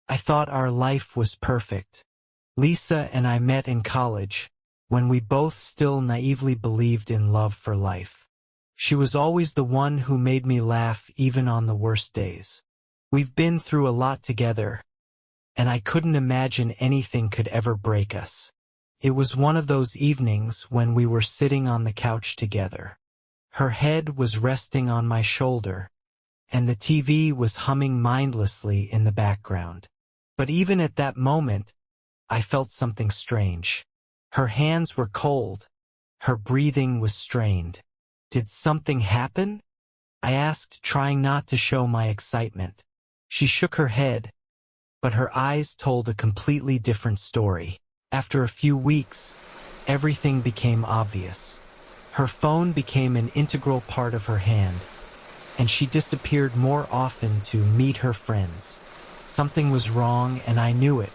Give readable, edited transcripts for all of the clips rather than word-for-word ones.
I thought our life was perfect. Lisa and I met in college, when we both still naively believed in love for life. She was always the one who made me laugh even on the worst days. We've been through a lot together, and I couldn't imagine anything could ever break us. It was one of those evenings when we were sitting on the couch together. Her head was resting on my shoulder, and the TV was humming mindlessly in the background. But even at that moment, I felt something strange. Her hands were cold. Her breathing was strained. Did something happen? I asked, trying not to show my excitement. She shook her head, but her eyes told a completely different story. After a few weeks, everything became obvious. Her phone became an integral part of her hand, and she disappeared more often to meet her friends. Something was wrong, and I knew it.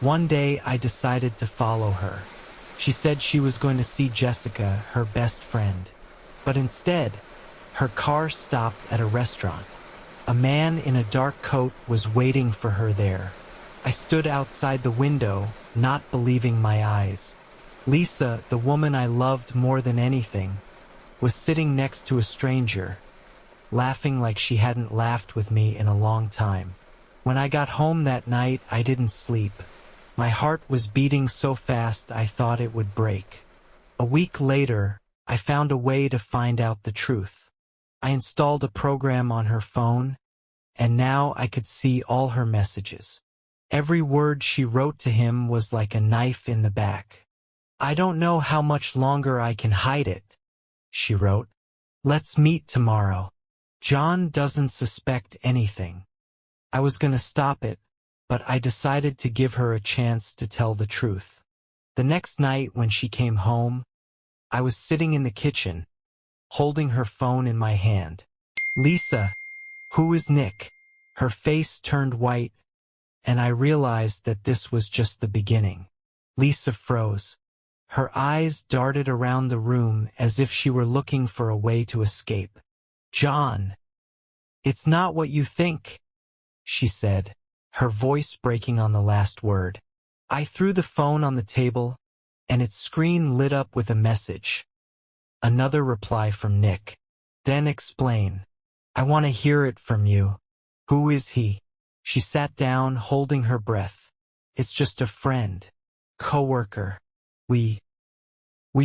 One day, I decided to follow her. She said she was going to see Jessica, her best friend. But instead, her car stopped at a restaurant. A man in a dark coat was waiting for her there. I stood outside the window, not believing my eyes. Lisa, the woman I loved more than anything, was sitting next to a stranger, laughing like she hadn't laughed with me in a long time. When I got home that night, I didn't sleep. My heart was beating so fast I thought it would break. A week later, I found a way to find out the truth. I installed a program on her phone, and now I could see all her messages. Every word she wrote to him was like a knife in the back. "I don't know how much longer I can hide it," she wrote. "Let's meet tomorrow. John doesn't suspect anything." I was going to stop it, but I decided to give her a chance to tell the truth. The next night when she came home, I was sitting in the kitchen, holding her phone in my hand. "Lisa, who is Nick?" Her face turned white, and I realized that this was just the beginning. Lisa froze. Her eyes darted around the room as if she were looking for a way to escape. "John, it's not what you think," she said, her voice breaking on the last word. I threw the phone on the table, and its screen lit up with a message. Another reply from Nick. "Then explain. I want to hear it from you. Who is he?" She sat down, holding her breath. "It's just a friend. Coworker. We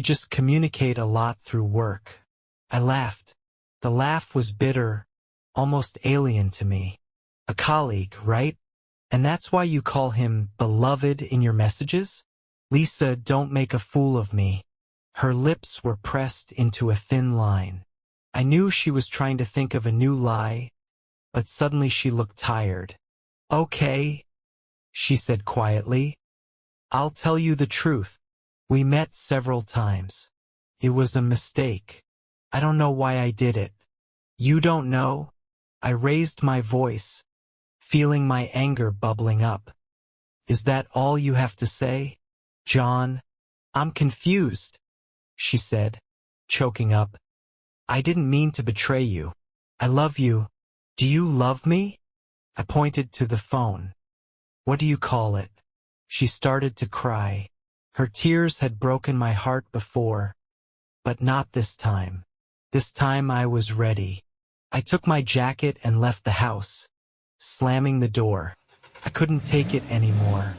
just communicate a lot through work." I laughed. The laugh was bitter, almost alien to me. "A colleague, right? And that's why you call him beloved in your messages?" "Lisa, don't make a fool of me." Her lips were pressed into a thin line. I knew she was trying to think of a new lie, but suddenly she looked tired. "Okay," she said quietly. "I'll tell you the truth. We met several times. It was a mistake. I don't know why I did it." "You don't know?" I raised my voice, feeling my anger bubbling up. "Is that all you have to say? John, I'm confused," she said, choking up. "I didn't mean to betray you. I love you. Do you love me?" I pointed to the phone. "What do you call it?" She started to cry. Her tears had broken my heart before, but not this time. This time I was ready. I took my jacket and left the house, slamming the door. I couldn't take it anymore.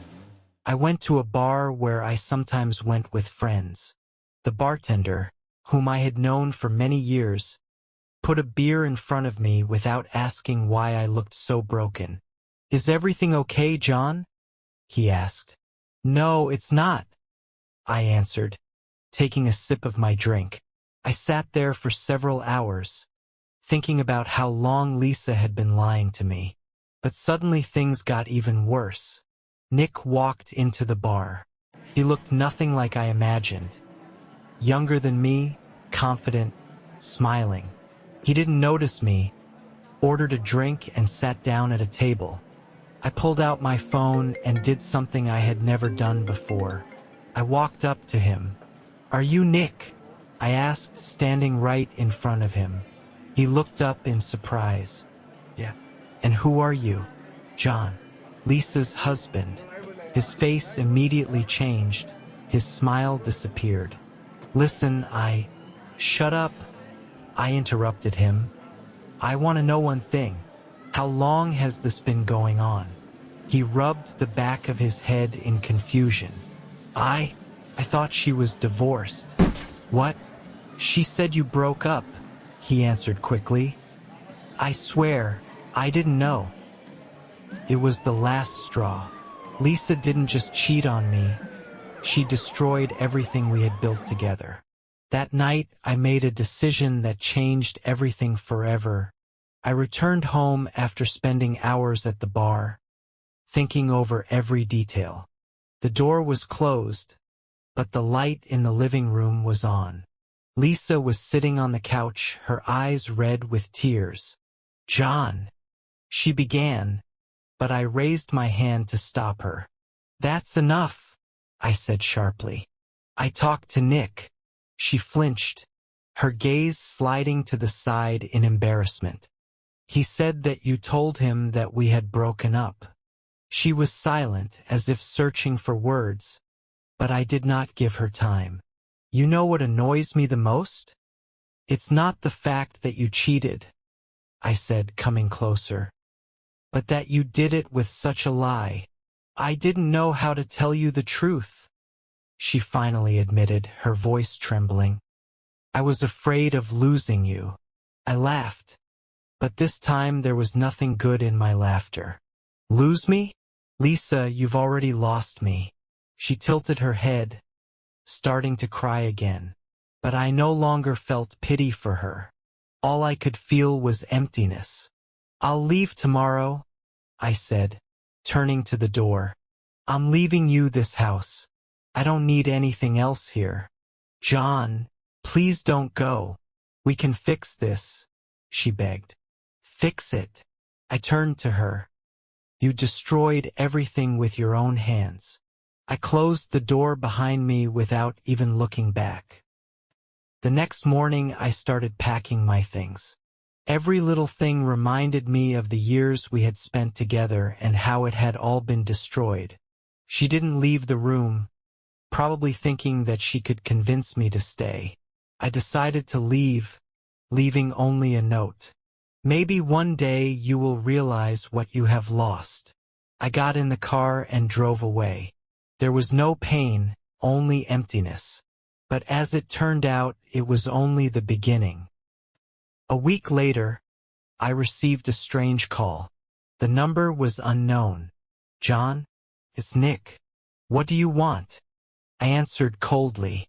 I went to a bar where I sometimes went with friends. The bartender, whom I had known for many years, put a beer in front of me without asking why I looked so broken. "Is everything okay, John?" he asked. "No, it's not," I answered, taking a sip of my drink. I sat there for several hours, thinking about how long Lisa had been lying to me. But suddenly things got even worse. Nick walked into the bar. He looked nothing like I imagined. Younger than me, confident, smiling. He didn't notice me, ordered a drink, and sat down at a table. I pulled out my phone and did something I had never done before. I walked up to him. "Are you Nick?" I asked, standing right in front of him. He looked up in surprise. "Yeah. And who are you?" "John." Lisa's husband. His face immediately changed. His smile disappeared. Listen, Shut up, I interrupted him. I want to know one thing. How long has this been going on? He rubbed the back of his head in confusion. I thought she was divorced. What? She said you broke up, he answered quickly. I swear, I didn't know. It was the last straw. Lisa didn't just cheat on me. She destroyed everything we had built together. That night, I made a decision that changed everything forever. I returned home after spending hours at the bar, thinking over every detail. The door was closed, but the light in the living room was on. Lisa was sitting on the couch, her eyes red with tears. John, she began, but I raised my hand to stop her. That's enough, I said sharply. I talked to Nick. She flinched, her gaze sliding to the side in embarrassment. He said that you told him that we had broken up. She was silent, as if searching for words, but I did not give her time. You know what annoys me the most? It's not the fact that you cheated, I said, coming closer, but that you did it with such a lie. I didn't know how to tell you the truth, she finally admitted, her voice trembling. I was afraid of losing you. I laughed, but this time there was nothing good in my laughter. Lose me? Lisa, you've already lost me. She tilted her head, starting to cry again. But I no longer felt pity for her. All I could feel was emptiness. I'll leave tomorrow, I said, turning to the door. I'm leaving you this house. I don't need anything else here. John, please don't go. We can fix this, she begged. Fix it. I turned to her. You destroyed everything with your own hands. I closed the door behind me without even looking back. The next morning I started packing my things. Every little thing reminded me of the years we had spent together and how it had all been destroyed. She didn't leave the room, probably thinking that she could convince me to stay. I decided to leave, leaving only a note. Maybe one day you will realize what you have lost. I got in the car and drove away. There was no pain, only emptiness. But as it turned out, it was only the beginning. A week later, I received a strange call. The number was unknown. John, it's Nick. What do you want? I answered coldly.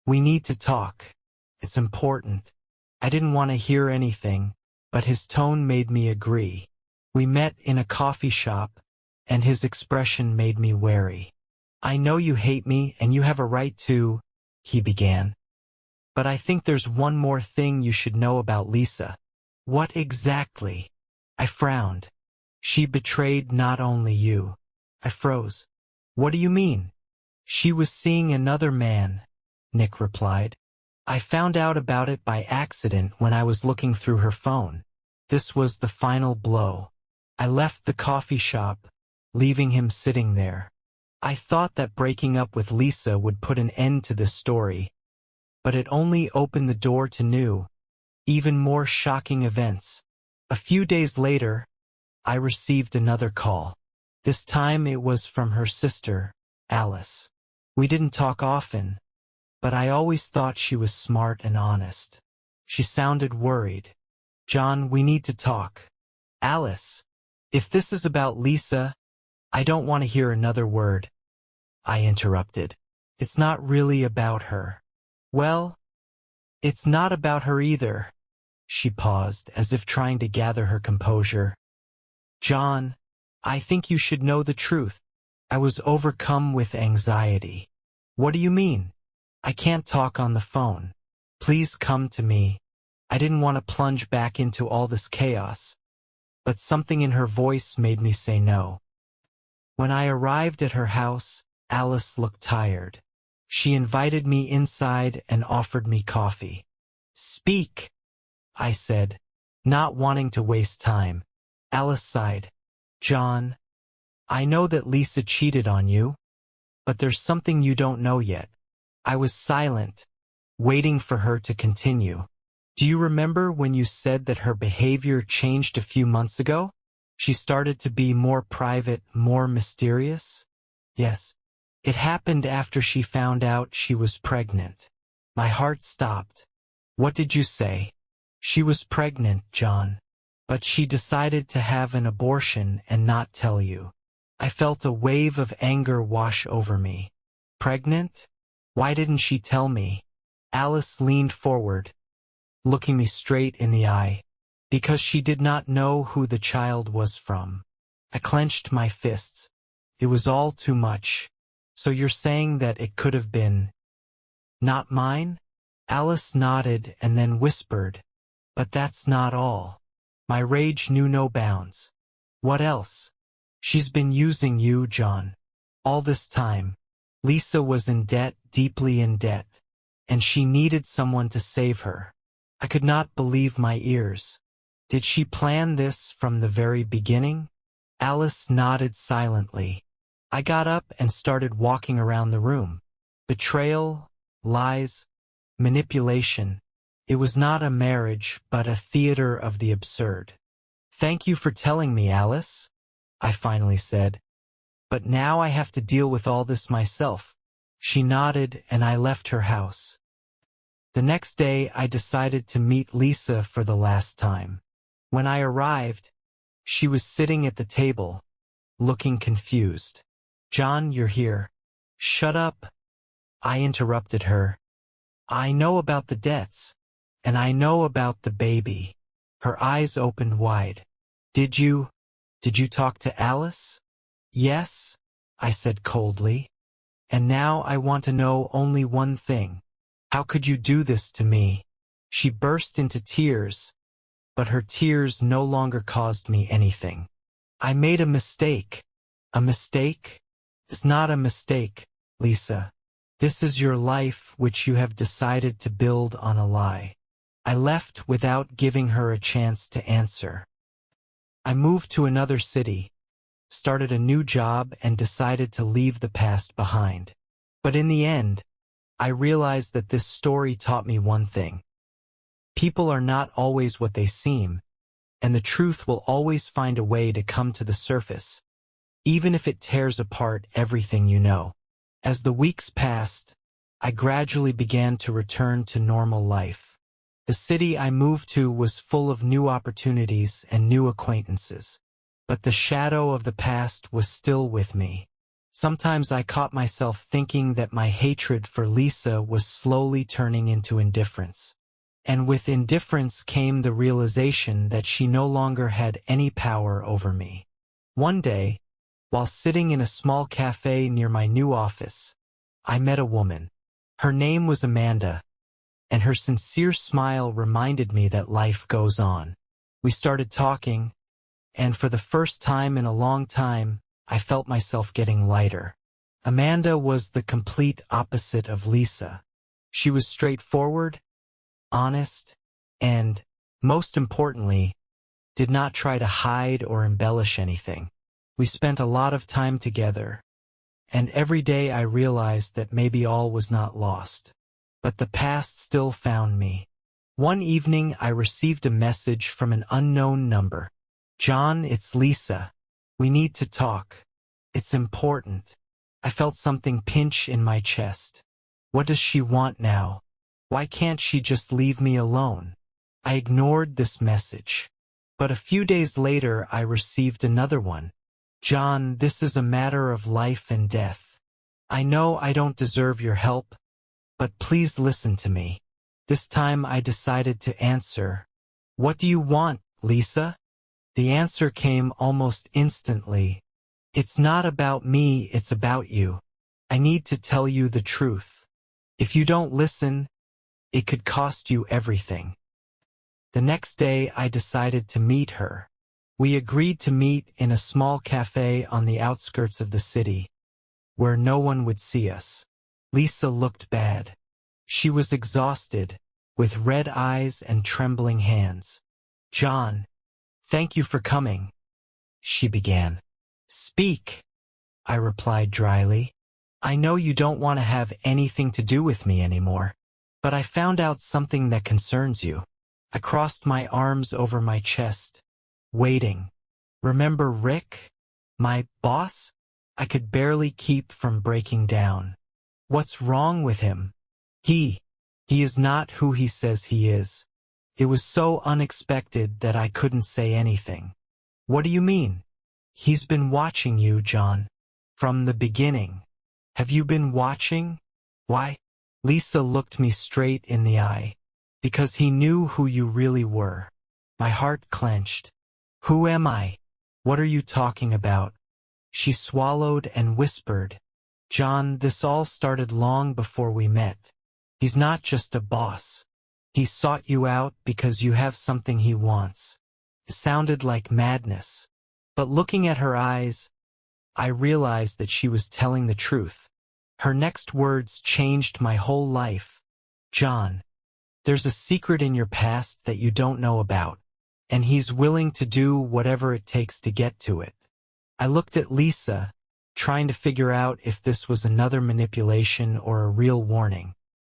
We need to talk. It's important. I didn't want to hear anything, but his tone made me agree. We met in a coffee shop, and his expression made me wary. I know you hate me and you have a right to, he began. But I think there's one more thing you should know about Lisa. What exactly? I frowned. She betrayed not only you. I froze. What do you mean? She was seeing another man, Nick replied. I found out about it by accident when I was looking through her phone. This was the final blow. I left the coffee shop, leaving him sitting there. I thought that breaking up with Lisa would put an end to this story, but it only opened the door to new, even more shocking events. A few days later, I received another call. This time it was from her sister, Alice. We didn't talk often, but I always thought she was smart and honest. She sounded worried. John, we need to talk. Alice, if this is about Lisa, I don't want to hear another word. I interrupted. It's not really about her. Well, it's not about her either. She paused, as if trying to gather her composure. John, I think you should know the truth. I was overcome with anxiety. What do you mean? I can't talk on the phone. Please come to me. I didn't want to plunge back into all this chaos, but something in her voice made me say no. When I arrived at her house, Alice looked tired. She invited me inside and offered me coffee. Speak, I said, not wanting to waste time. Alice sighed. John, I know that Lisa cheated on you, but there's something you don't know yet. I was silent, waiting for her to continue. Do you remember when you said that her behavior changed a few months ago? She started to be more private, more mysterious? Yes. It happened after she found out she was pregnant. My heart stopped. What did you say? She was pregnant, John. But she decided to have an abortion and not tell you. I felt a wave of anger wash over me. Pregnant? Why didn't she tell me? Alice leaned forward, looking me straight in the eye. Because she did not know who the child was from. I clenched my fists. It was all too much. So you're saying that it could have been not mine? Alice nodded and then whispered, but that's not all. My rage knew no bounds. What else? She's been using you, John. All this time. Lisa was in debt, deeply in debt, and she needed someone to save her. I could not believe my ears. Did she plan this from the very beginning? Alice nodded silently. I got up and started walking around the room. Betrayal, lies, manipulation. It was not a marriage, but a theater of the absurd. Thank you for telling me, Alice, I finally said. But now I have to deal with all this myself. She nodded and I left her house. The next day I decided to meet Lisa for the last time. When I arrived, she was sitting at the table, looking confused. John, you're here. Shut up, I interrupted her. I know about the debts, and I know about the baby. Her eyes opened wide. Did you talk to Alice? Yes, I said coldly. And now I want to know only one thing. How could you do this to me? She burst into tears, but her tears no longer caused me anything. I made a mistake. A mistake? It's not a mistake, Lisa. This is your life which you have decided to build on a lie. I left without giving her a chance to answer. I moved to another city, started a new job, and decided to leave the past behind. But in the end, I realized that this story taught me one thing. People are not always what they seem, and the truth will always find a way to come to the surface, even if it tears apart everything you know. As the weeks passed, I gradually began to return to normal life. The city I moved to was full of new opportunities and new acquaintances. But the shadow of the past was still with me. Sometimes I caught myself thinking that my hatred for Lisa was slowly turning into indifference. And with indifference came the realization that she no longer had any power over me. One day, while sitting in a small cafe near my new office, I met a woman. Her name was Amanda, and her sincere smile reminded me that life goes on. We started talking, and for the first time in a long time, I felt myself getting lighter. Amanda was the complete opposite of Lisa. She was straightforward, honest, and, most importantly, did not try to hide or embellish anything. We spent a lot of time together, and every day I realized that maybe all was not lost. But the past still found me. One evening I received a message from an unknown number. John, it's Lisa. We need to talk. It's important. I felt something pinch in my chest. What does she want now? Why can't she just leave me alone? I ignored this message. But a few days later I received another one. John, this is a matter of life and death. I know I don't deserve your help, but please listen to me. This time I decided to answer. What do you want, Lisa? The answer came almost instantly. It's not about me, it's about you. I need to tell you the truth. If you don't listen, it could cost you everything. The next day I decided to meet her. We agreed to meet in a small cafe on the outskirts of the city, where no one would see us. Lisa looked bad. She was exhausted, with red eyes and trembling hands. John, thank you for coming, she began. Speak, I replied dryly. I know you don't want to have anything to do with me anymore, but I found out something that concerns you. I crossed my arms over my chest, waiting. Remember Rick? My boss? I could barely keep from breaking down. What's wrong with him? He is not who he says he is. It was so unexpected that I couldn't say anything. What do you mean? He's been watching you, John. From the beginning. Have you been watching? Why? Lisa looked me straight in the eye. Because he knew who you really were. My heart clenched. Who am I? What are you talking about? She swallowed and whispered. John, this all started long before we met. He's not just a boss. He sought you out because you have something he wants. It sounded like madness. But looking at her eyes, I realized that she was telling the truth. Her next words changed my whole life. John, there's a secret in your past that you don't know about, and he's willing to do whatever it takes to get to it. I looked at Lisa, trying to figure out if this was another manipulation or a real warning.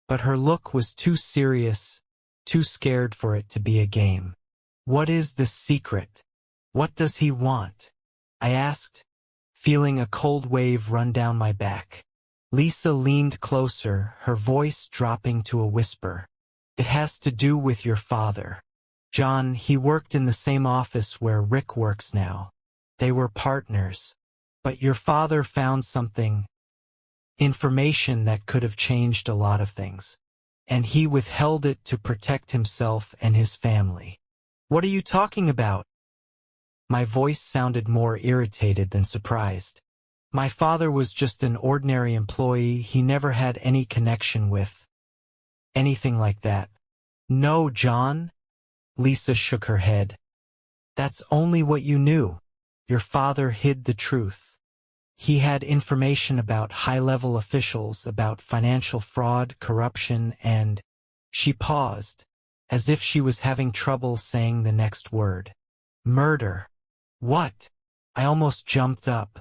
But her look was too serious, too scared for it to be a game. What is the secret? What does he want? I asked, feeling a cold wave run down my back. Lisa leaned closer, her voice dropping to a whisper. It has to do with your father. John, he worked in the same office where Rick works now. They were partners. But your father found something, information that could have changed a lot of things. And he withheld it to protect himself and his family. What are you talking about? My voice sounded more irritated than surprised. My father was just an ordinary employee. He never had any connection with anything like that. No, John. Lisa shook her head. That's only what you knew. Your father hid the truth. He had information about high-level officials, about financial fraud, corruption, and... She paused, as if she was having trouble saying the next word. Murder. What? I almost jumped up.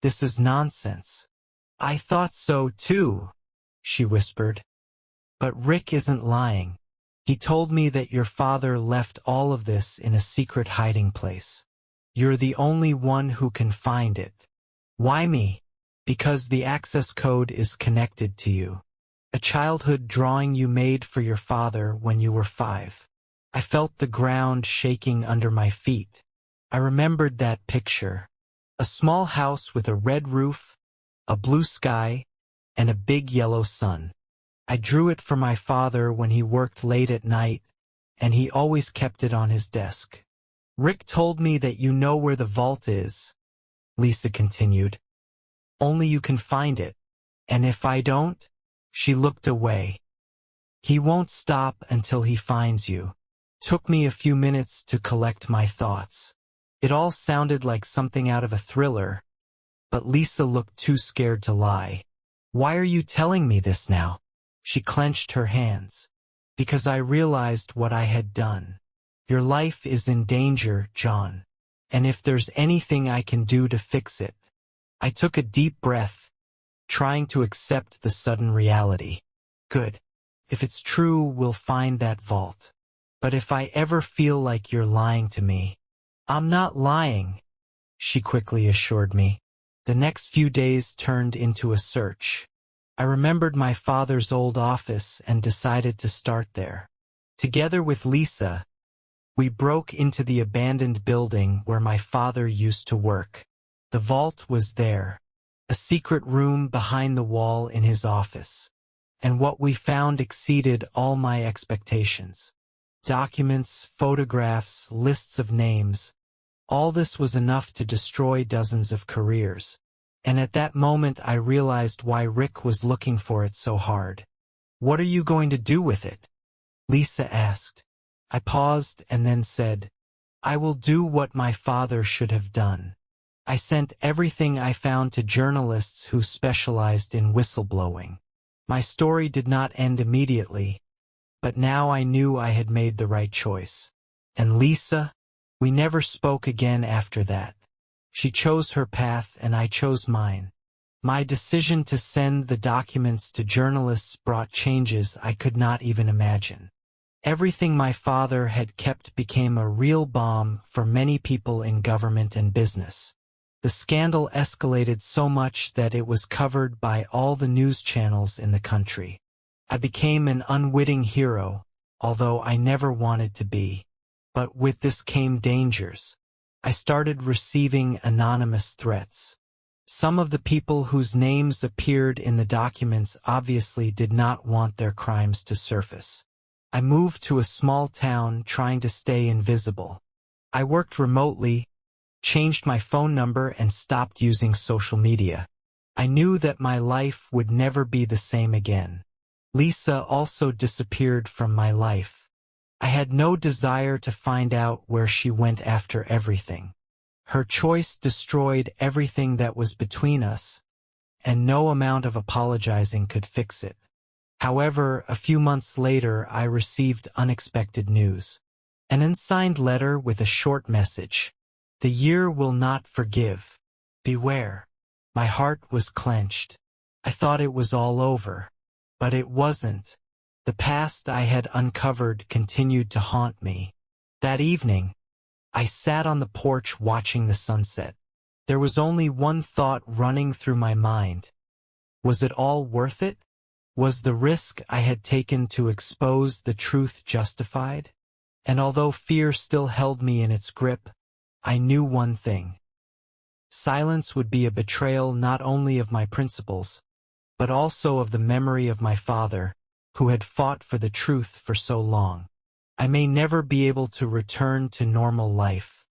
This is nonsense. I thought so too, she whispered. But Rick isn't lying. He told me that your father left all of this in a secret hiding place. You're the only one who can find it. Why me? Because the access code is connected to you. A childhood drawing you made for your father when you were 5. I felt the ground shaking under my feet. I remembered that picture. A small house with a red roof, a blue sky, and a big yellow sun. I drew it for my father when he worked late at night, and he always kept it on his desk. Rick told me that you know where the vault is, Lisa continued. Only you can find it. And if I don't? She looked away. He won't stop until he finds you. Took me a few minutes to collect my thoughts. It all sounded like something out of a thriller, but Lisa looked too scared to lie. Why are you telling me this now? She clenched her hands. Because I realized what I had done. Your life is in danger, John. And if there's anything I can do to fix it. I took a deep breath, trying to accept the sudden reality. Good. If it's true, we'll find that vault. But if I ever feel like you're lying to me, I'm not lying, she quickly assured me. The next few days turned into a search. I remembered my father's old office and decided to start there. Together with Lisa, we broke into the abandoned building where my father used to work. The vault was there, a secret room behind the wall in his office. And what we found exceeded all my expectations. Documents, photographs, lists of names. All this was enough to destroy dozens of careers. And at that moment I realized why Rick was looking for it so hard. What are you going to do with it? Lisa asked. I paused and then said, I will do what my father should have done. I sent everything I found to journalists who specialized in whistleblowing. My story did not end immediately, but now I knew I had made the right choice. And Lisa, we never spoke again after that. She chose her path and I chose mine. My decision to send the documents to journalists brought changes I could not even imagine. Everything my father had kept became a real bomb for many people in government and business. The scandal escalated so much that it was covered by all the news channels in the country. I became an unwitting hero, although I never wanted to be. But with this came dangers. I started receiving anonymous threats. Some of the people whose names appeared in the documents obviously did not want their crimes to surface. I moved to a small town trying to stay invisible. I worked remotely, changed my phone number and stopped using social media. I knew that my life would never be the same again. Lisa also disappeared from my life. I had no desire to find out where she went after everything. Her choice destroyed everything that was between us, and no amount of apologizing could fix it. However, a few months later I received unexpected news. An unsigned letter with a short message. The year will not forgive. Beware. My heart was clenched. I thought it was all over. But it wasn't. The past I had uncovered continued to haunt me. That evening, I sat on the porch watching the sunset. There was only one thought running through my mind. Was it all worth it? Was the risk I had taken to expose the truth justified? And although fear still held me in its grip, I knew one thing. Silence would be a betrayal not only of my principles, but also of the memory of my father, who had fought for the truth for so long. I may never be able to return to normal life,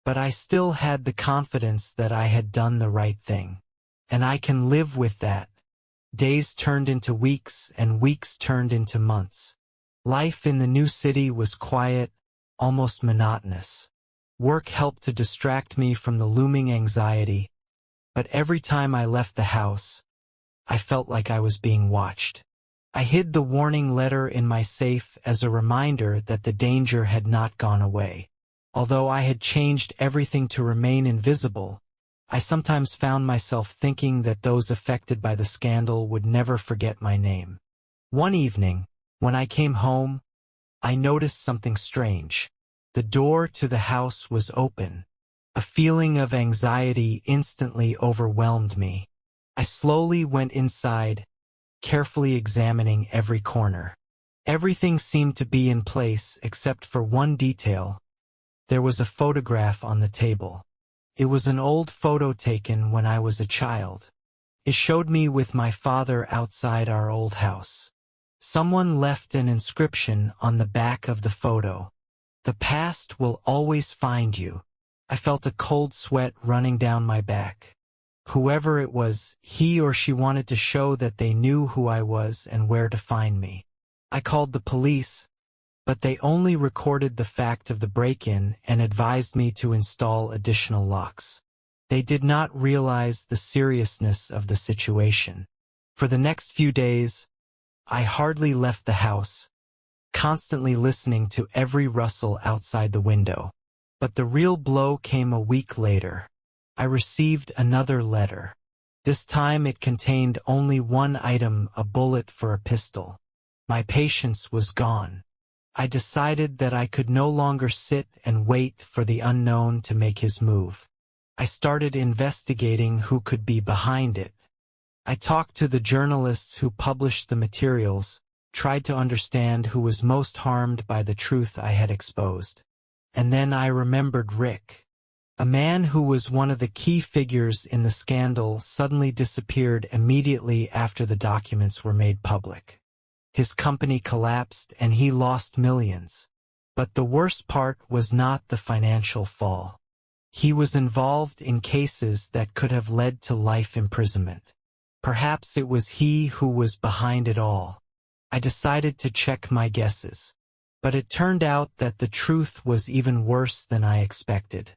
but I still had the confidence that I had done the right thing. And I can live with that. Days turned into weeks and weeks turned into months. Life in the new city was quiet, almost monotonous. Work helped to distract me from the looming anxiety, but every time I left the house, I felt like I was being watched. I hid the warning letter in my safe as a reminder that the danger had not gone away. Although I had changed everything to remain invisible, I sometimes found myself thinking that those affected by the scandal would never forget my name. One evening, when I came home, I noticed something strange. The door to the house was open. A feeling of anxiety instantly overwhelmed me. I slowly went inside, carefully examining every corner. Everything seemed to be in place except for one detail. There was a photograph on the table. It was an old photo taken when I was a child. It showed me with my father outside our old house. Someone left an inscription on the back of the photo. "The past will always find you." I felt a cold sweat running down my back. Whoever it was, he or she wanted to show that they knew who I was and where to find me. I called the police, but they only recorded the fact of the break-in and advised me to install additional locks. They did not realize the seriousness of the situation. For the next few days, I hardly left the house, constantly listening to every rustle outside the window. But the real blow came a week later. I received another letter. This time it contained only one item, a bullet for a pistol. My patience was gone. I decided that I could no longer sit and wait for the unknown to make his move. I started investigating who could be behind it. I talked to the journalists who published the materials, tried to understand who was most harmed by the truth I had exposed. And then I remembered Rick. A man who was one of the key figures in the scandal suddenly disappeared immediately after the documents were made public. His company collapsed and he lost millions. But the worst part was not the financial fall. He was involved in cases that could have led to life imprisonment. Perhaps it was he who was behind it all. I decided to check my guesses. But it turned out that the truth was even worse than I expected.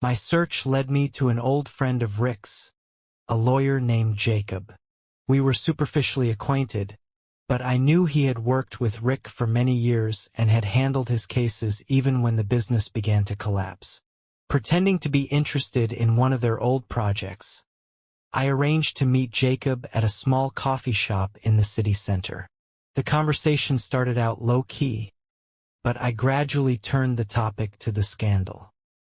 My search led me to an old friend of Rick's, a lawyer named Jacob. We were superficially acquainted, but I knew he had worked with Rick for many years and had handled his cases even when the business began to collapse. pretending to be interested in one of their old projects. I arranged to meet Jacob at a small coffee shop in the city center. The conversation started out low-key, but I gradually turned the topic to the scandal.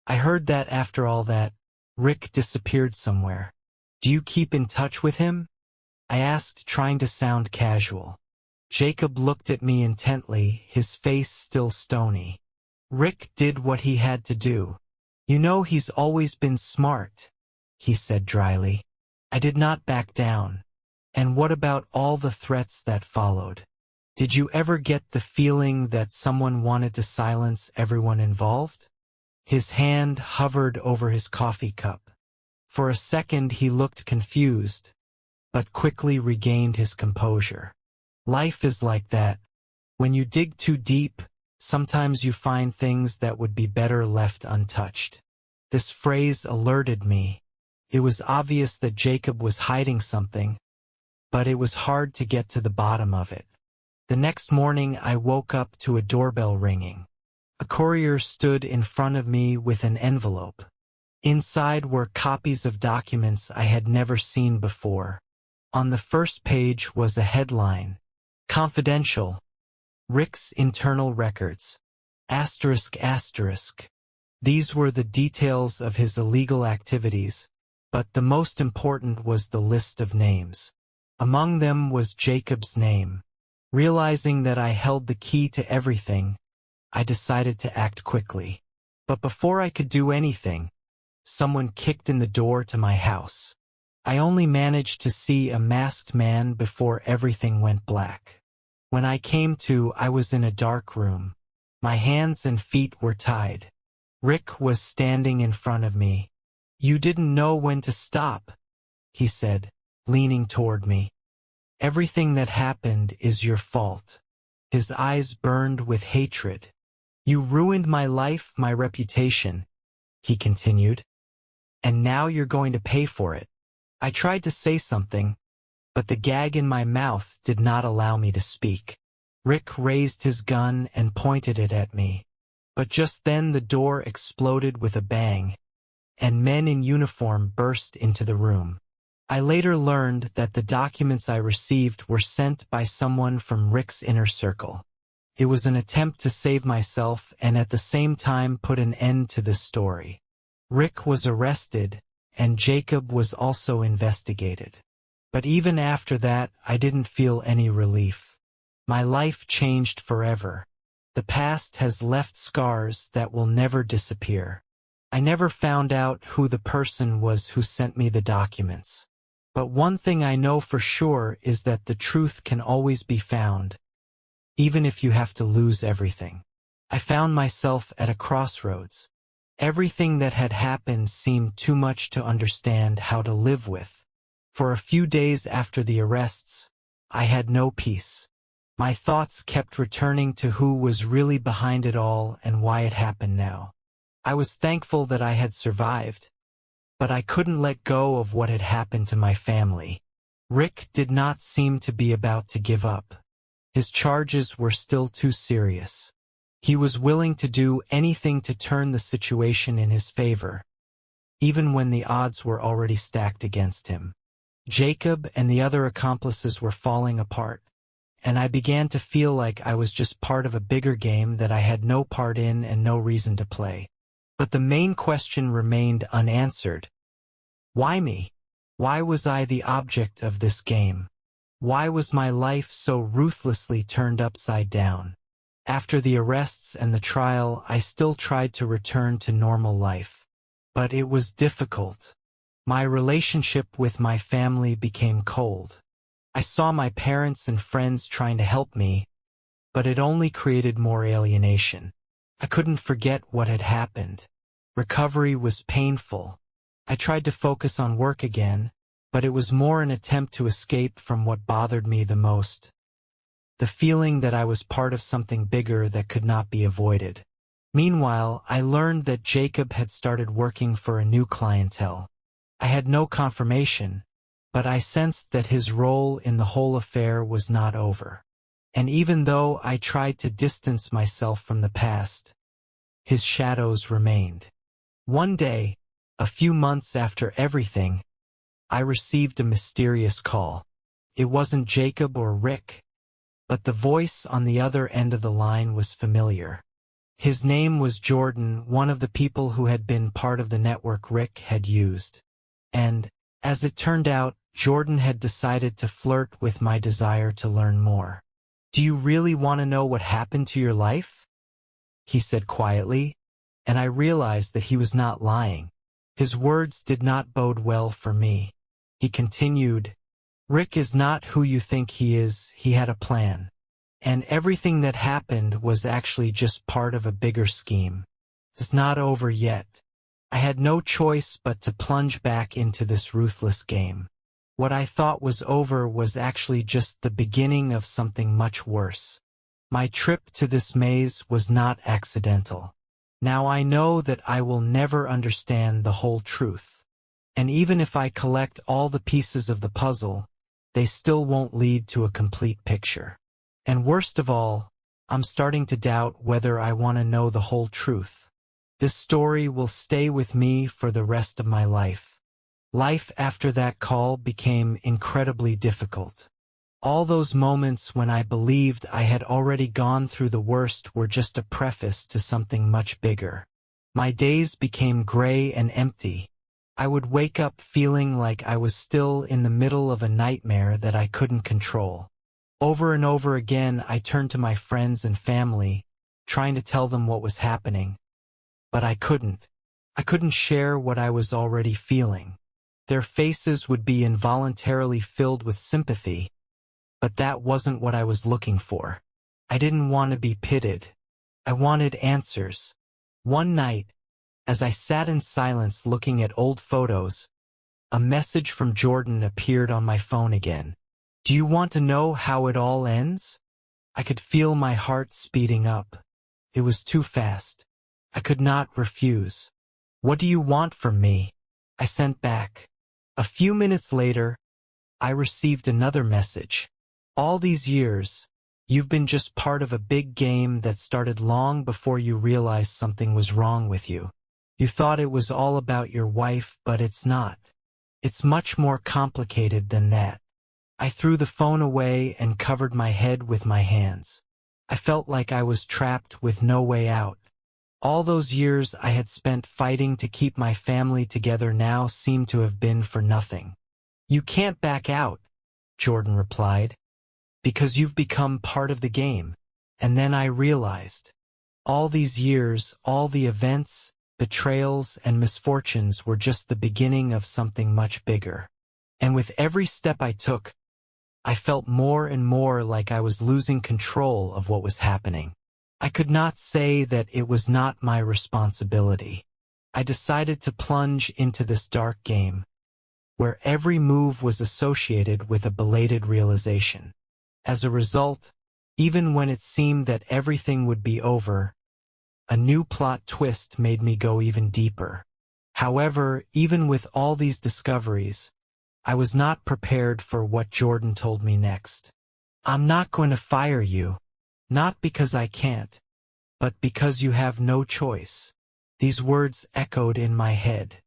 I heard that after all that, Rick disappeared somewhere. Do you keep in touch with him? I asked, trying to sound casual. Jacob looked at me intently, his face still stony. Rick did what he had to do. You know, he's always been smart, he said dryly. I did not back down. And what about all the threats that followed? Did you ever get the feeling that someone wanted to silence everyone involved? His hand hovered over his coffee cup. For a second he looked confused, but quickly regained his composure. Life is like that. When you dig too deep, sometimes you find things that would be better left untouched. This phrase alerted me. It was obvious that Jacob was hiding something, but it was hard to get to the bottom of it. The next morning I woke up to a doorbell ringing. A courier stood in front of me with an envelope. Inside were copies of documents I had never seen before. On the first page was a headline, "Confidential. Rick's internal records. ****. These were the details of his illegal activities, but the most important was the list of names. Among them was Jacob's name. Realizing that I held the key to everything, I decided to act quickly. But before I could do anything, someone kicked in the door to my house. I only managed to see a masked man before everything went black. When I came to, I was in a dark room. My hands and feet were tied. Rick was standing in front of me. "You didn't know when to stop," he said, leaning toward me. "Everything that happened is your fault." His eyes burned with hatred. "You ruined my life, my reputation," he continued. "And now you're going to pay for it." I tried to say something, but the gag in my mouth did not allow me to speak. Rick raised his gun and pointed it at me. But just then the door exploded with a bang, and men in uniform burst into the room. I later learned that the documents I received were sent by someone from Rick's inner circle. It was an attempt to save myself and at the same time put an end to this story. Rick was arrested, and Jacob was also investigated. But even after that, I didn't feel any relief. My life changed forever. The past has left scars that will never disappear. I never found out who the person was who sent me the documents. But one thing I know for sure is that the truth can always be found, even if you have to lose everything. I found myself at a crossroads. Everything that had happened seemed too much to understand how to live with. For a few days after the arrests, I had no peace. My thoughts kept returning to who was really behind it all and why it happened now. I was thankful that I had survived, but I couldn't let go of what had happened to my family. Rick did not seem to be about to give up. His charges were still too serious. He was willing to do anything to turn the situation in his favor, even when the odds were already stacked against him. Jacob and the other accomplices were falling apart, and I began to feel like I was just part of a bigger game that I had no part in and no reason to play. But the main question remained unanswered. Why me? Why was I the object of this game? Why was my life so ruthlessly turned upside down? After the arrests and the trial, I still tried to return to normal life. But it was difficult. My relationship with my family became cold. I saw my parents and friends trying to help me, but it only created more alienation. I couldn't forget what had happened. Recovery was painful. I tried to focus on work again, but it was more an attempt to escape from what bothered me the most. The feeling that I was part of something bigger that could not be avoided. Meanwhile, I learned that Jacob had started working for a new clientele. I had no confirmation, but I sensed that his role in the whole affair was not over. And even though I tried to distance myself from the past, his shadows remained. One day, a few months after everything, I received a mysterious call. It wasn't Jacob or Rick, but the voice on the other end of the line was familiar. His name was Jordan, one of the people who had been part of the network Rick had used. And, as it turned out, Jordan had decided to flirt with my desire to learn more. "Do you really want to know what happened to your life?" he said quietly, and I realized that he was not lying. His words did not bode well for me. He continued, "Rick is not who you think he is. He had a plan. And everything that happened was actually just part of a bigger scheme. It's not over yet." I had no choice but to plunge back into this ruthless game. What I thought was over was actually just the beginning of something much worse. My trip to this maze was not accidental. Now I know that I will never understand the whole truth. And even if I collect all the pieces of the puzzle, they still won't lead to a complete picture. And worst of all, I'm starting to doubt whether I want to know the whole truth. This story will stay with me for the rest of my life. Life after that call became incredibly difficult. All those moments when I believed I had already gone through the worst were just a preface to something much bigger. My days became gray and empty. I would wake up feeling like I was still in the middle of a nightmare that I couldn't control. Over and over again, I turned to my friends and family, trying to tell them what was happening. But I couldn't. I couldn't share what I was already feeling. Their faces would be involuntarily filled with sympathy, but that wasn't what I was looking for. I didn't want to be pitied. I wanted answers. One night, as I sat in silence looking at old photos, a message from Jordan appeared on my phone again. "Do you want to know how it all ends?" I could feel my heart speeding up. It was too fast. I could not refuse. "What do you want from me?" I sent back. A few minutes later, I received another message. "All these years, you've been just part of a big game that started long before you realized something was wrong with you. You thought it was all about your wife, but it's not. It's much more complicated than that." I threw the phone away and covered my head with my hands. I felt like I was trapped with no way out. All those years I had spent fighting to keep my family together now seemed to have been for nothing. "You can't back out," Jordan replied, "because you've become part of the game." And then I realized, all these years, all the events, betrayals, and misfortunes were just the beginning of something much bigger. And with every step I took, I felt more and more like I was losing control of what was happening. I could not say that it was not my responsibility. I decided to plunge into this dark game, where every move was associated with a belated realization. As a result, even when it seemed that everything would be over, a new plot twist made me go even deeper. However, even with all these discoveries, I was not prepared for what Jordan told me next. "I'm not going to fire you. Not because I can't, but because you have no choice." These words echoed in my head.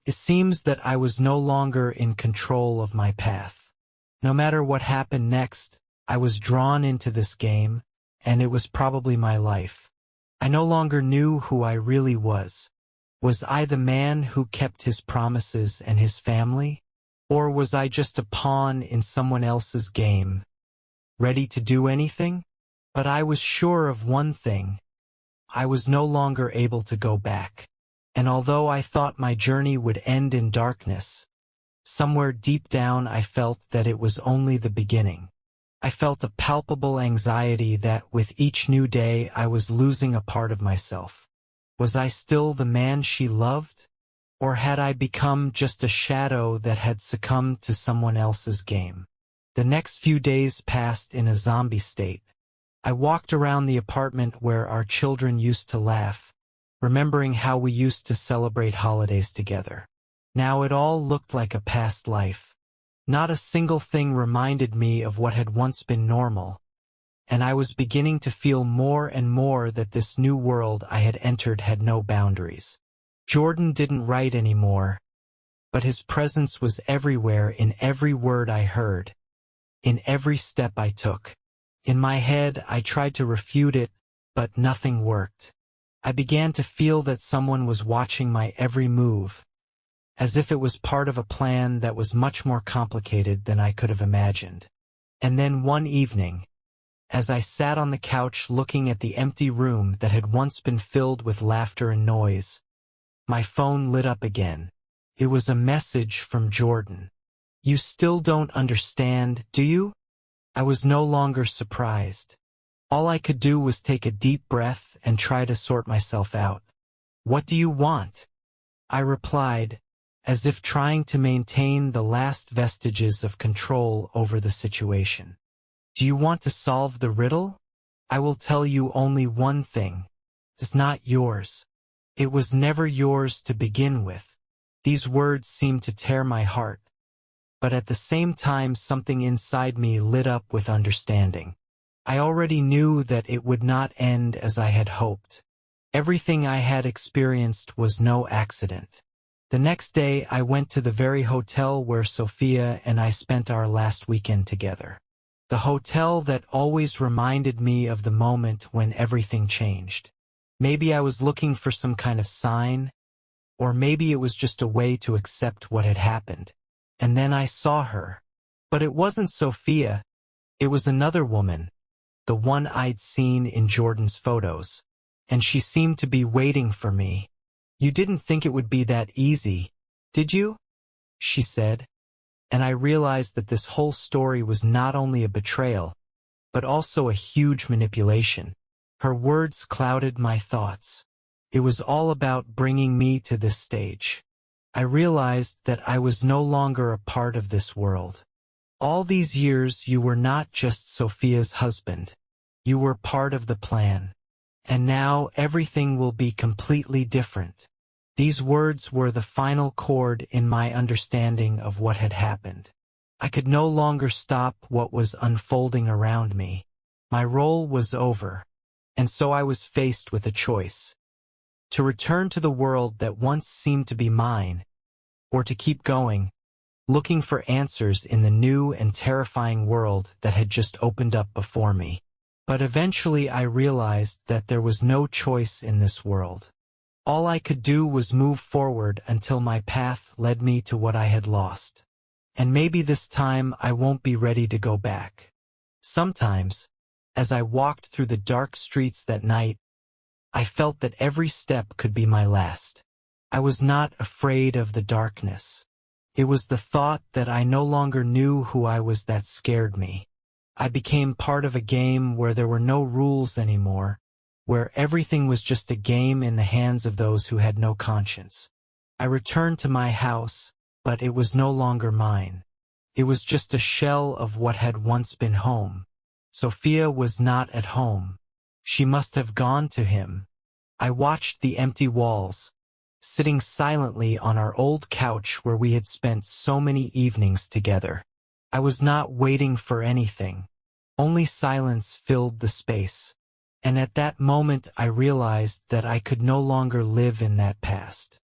It seems that I was no longer in control of my path. No matter what happened next, I was drawn into this game, and it was probably my life. I no longer knew who I really was. Was I the man who kept his promises and his family? Or was I just a pawn in someone else's game, ready to do anything? But I was sure of one thing. I was no longer able to go back. And although I thought my journey would end in darkness, somewhere deep down I felt that it was only the beginning. I felt a palpable anxiety that with each new day I was losing a part of myself. Was I still the man she loved? Or had I become just a shadow that had succumbed to someone else's game? The next few days passed in a zombie state. I walked around the apartment where our children used to laugh, remembering how we used to celebrate holidays together. Now it all looked like a past life. Not a single thing reminded me of what had once been normal, and I was beginning to feel more and more that this new world I had entered had no boundaries. Jordan didn't write anymore, but his presence was everywhere in every word I heard, in every step I took. In my head, I tried to refute it, but nothing worked. I began to feel that someone was watching my every move, as if it was part of a plan that was much more complicated than I could have imagined. And then one evening, as I sat on the couch looking at the empty room that had once been filled with laughter and noise, my phone lit up again. It was a message from Jordan. "You still don't understand, do you?" I was no longer surprised. All I could do was take a deep breath and try to sort myself out. "What do you want?" I replied, as if trying to maintain the last vestiges of control over the situation. "Do you want to solve the riddle? I will tell you only one thing. It's not yours. It was never yours to begin with." These words seemed to tear my heart, but at the same time something inside me lit up with understanding. I already knew that it would not end as I had hoped. Everything I had experienced was no accident. The next day I went to the very hotel where Sophia and I spent our last weekend together. The hotel that always reminded me of the moment when everything changed. Maybe I was looking for some kind of sign, or maybe it was just a way to accept what had happened. And then I saw her. But it wasn't Sophia. It was another woman, the one I'd seen in Jordan's photos. And she seemed to be waiting for me. "You didn't think it would be that easy, did you?" she said. And I realized that this whole story was not only a betrayal, but also a huge manipulation. Her words clouded my thoughts. It was all about bringing me to this stage. I realized that I was no longer a part of this world. All these years you were not just Sophia's husband. You were part of the plan. And now everything will be completely different. These words were the final chord in my understanding of what had happened. I could no longer stop what was unfolding around me. My role was over, and so I was faced with a choice. To return to the world that once seemed to be mine, or to keep going, looking for answers in the new and terrifying world that had just opened up before me. But eventually I realized that there was no choice in this world. All I could do was move forward until my path led me to what I had lost. And maybe this time I won't be ready to go back. Sometimes, as I walked through the dark streets that night, I felt that every step could be my last. I was not afraid of the darkness. It was the thought that I no longer knew who I was that scared me. I became part of a game where there were no rules anymore, where everything was just a game in the hands of those who had no conscience. I returned to my house, but it was no longer mine. It was just a shell of what had once been home. Sophia was not at home. She must have gone to him. I watched the empty walls, sitting silently on our old couch where we had spent so many evenings together. I was not waiting for anything. Only silence filled the space. And at that moment I realized that I could no longer live in that past.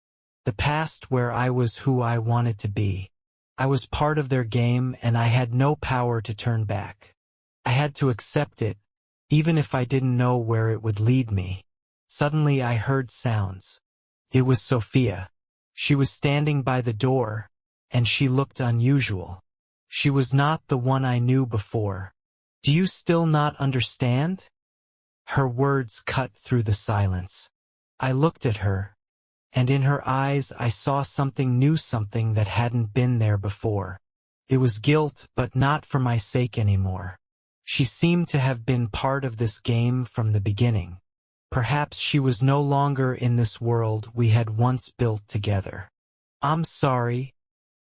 The past where I was who I wanted to be. I was part of their game and I had no power to turn back. I had to accept it, even if I didn't know where it would lead me. Suddenly I heard sounds. It was Sophia. She was standing by the door, and she looked unusual. She was not the one I knew before. "Do you still not understand?" Her words cut through the silence. I looked at her, and in her eyes I saw something new, something that hadn't been there before. It was guilt, but not for my sake anymore. She seemed to have been part of this game from the beginning. Perhaps she was no longer in this world we had once built together. "I'm sorry,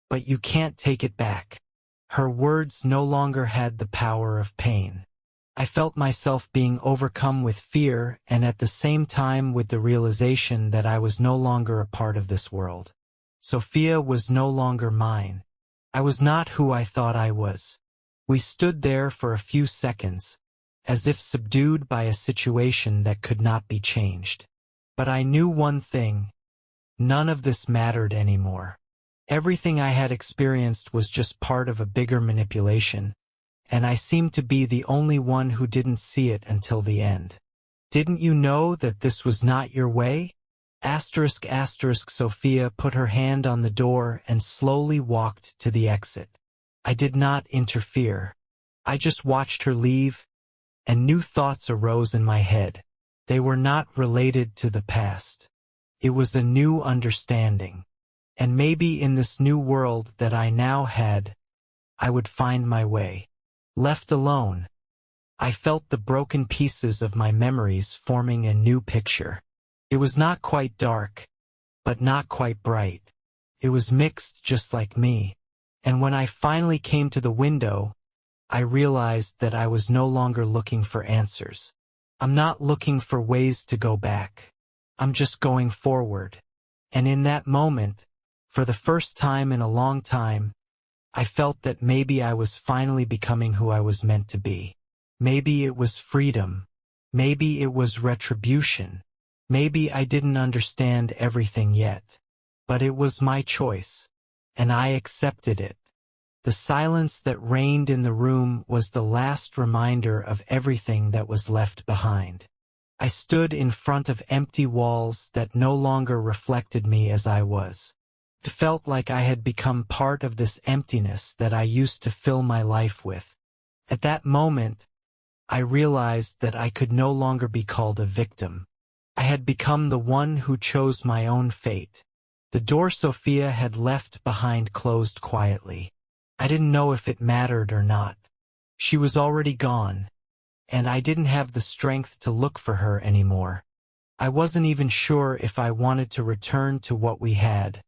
but you can't take it back." Her words no longer had the power of pain. I felt myself being overcome with fear and at the same time with the realization that I was no longer a part of this world. Sophia was no longer mine. I was not who I thought I was. We stood there for a few seconds, as if subdued by a situation that could not be changed. But I knew one thing. None of this mattered anymore. Everything I had experienced was just part of a bigger manipulation, and I seemed to be the only one who didn't see it until the end. Didn't you know that this was not your way? Sophia put her hand on the door and slowly walked to the exit. I did not interfere. I just watched her leave, and new thoughts arose in my head. They were not related to the past. It was a new understanding. And maybe in this new world that I now had, I would find my way. Left alone, I felt the broken pieces of my memories forming a new picture. It was not quite dark, but not quite bright. It was mixed just like me. And when I finally came to the window, I realized that I was no longer looking for answers. I'm not looking for ways to go back. I'm just going forward. And in that moment, for the first time in a long time, I felt that maybe I was finally becoming who I was meant to be. Maybe it was freedom. Maybe it was retribution. Maybe I didn't understand everything yet. But it was my choice, and I accepted it. The silence that reigned in the room was the last reminder of everything that was left behind. I stood in front of empty walls that no longer reflected me as I was. It felt like I had become part of this emptiness that I used to fill my life with. At that moment, I realized that I could no longer be called a victim. I had become the one who chose my own fate. The door Sophia had left behind closed quietly. I didn't know if it mattered or not. She was already gone, and I didn't have the strength to look for her anymore. I wasn't even sure if I wanted to return to what we had.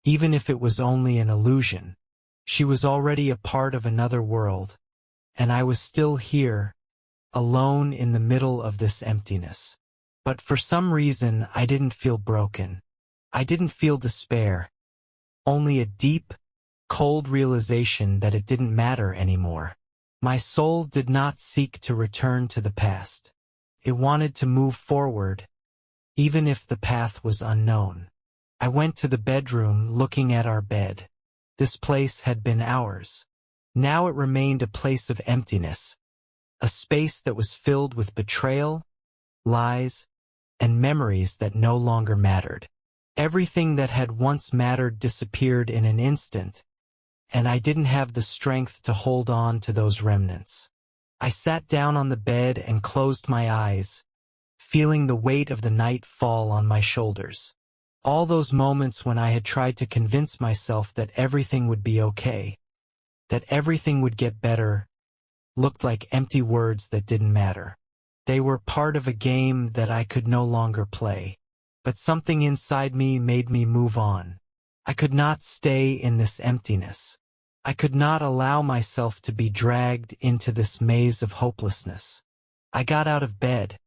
Even if it was only an illusion. She was already a part of another world, and I was still here, alone in the middle of this emptiness. But for some reason, I didn't feel broken. I didn't feel despair. Only a deep, cold realization that it didn't matter anymore. My soul did not seek to return to the past. It wanted to move forward, even if the path was unknown. I went to the bedroom, looking at our bed. This place had been ours. Now it remained a place of emptiness, a space that was filled with betrayal, lies, and memories that no longer mattered. Everything that had once mattered disappeared in an instant, and I didn't have the strength to hold on to those remnants. I sat down on the bed and closed my eyes, feeling the weight of the night fall on my shoulders. All those moments when I had tried to convince myself that everything would be okay, that everything would get better, looked like empty words that didn't matter. They were part of a game that I could no longer play. But something inside me made me move on. I could not stay in this emptiness. I could not allow myself to be dragged into this maze of hopelessness. I got out of bed,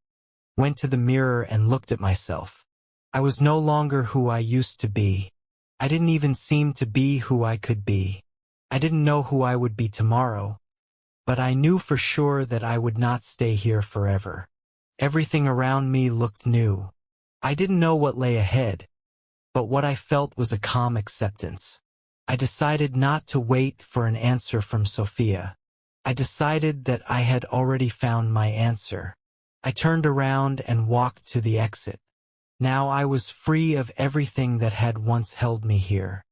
went to the mirror and looked at myself. I was no longer who I used to be. I didn't even seem to be who I could be. I didn't know who I would be tomorrow, but I knew for sure that I would not stay here forever. Everything around me looked new. I didn't know what lay ahead, but what I felt was a calm acceptance. I decided not to wait for an answer from Sophia. I decided that I had already found my answer. I turned around and walked to the exit. Now I was free of everything that had once held me here.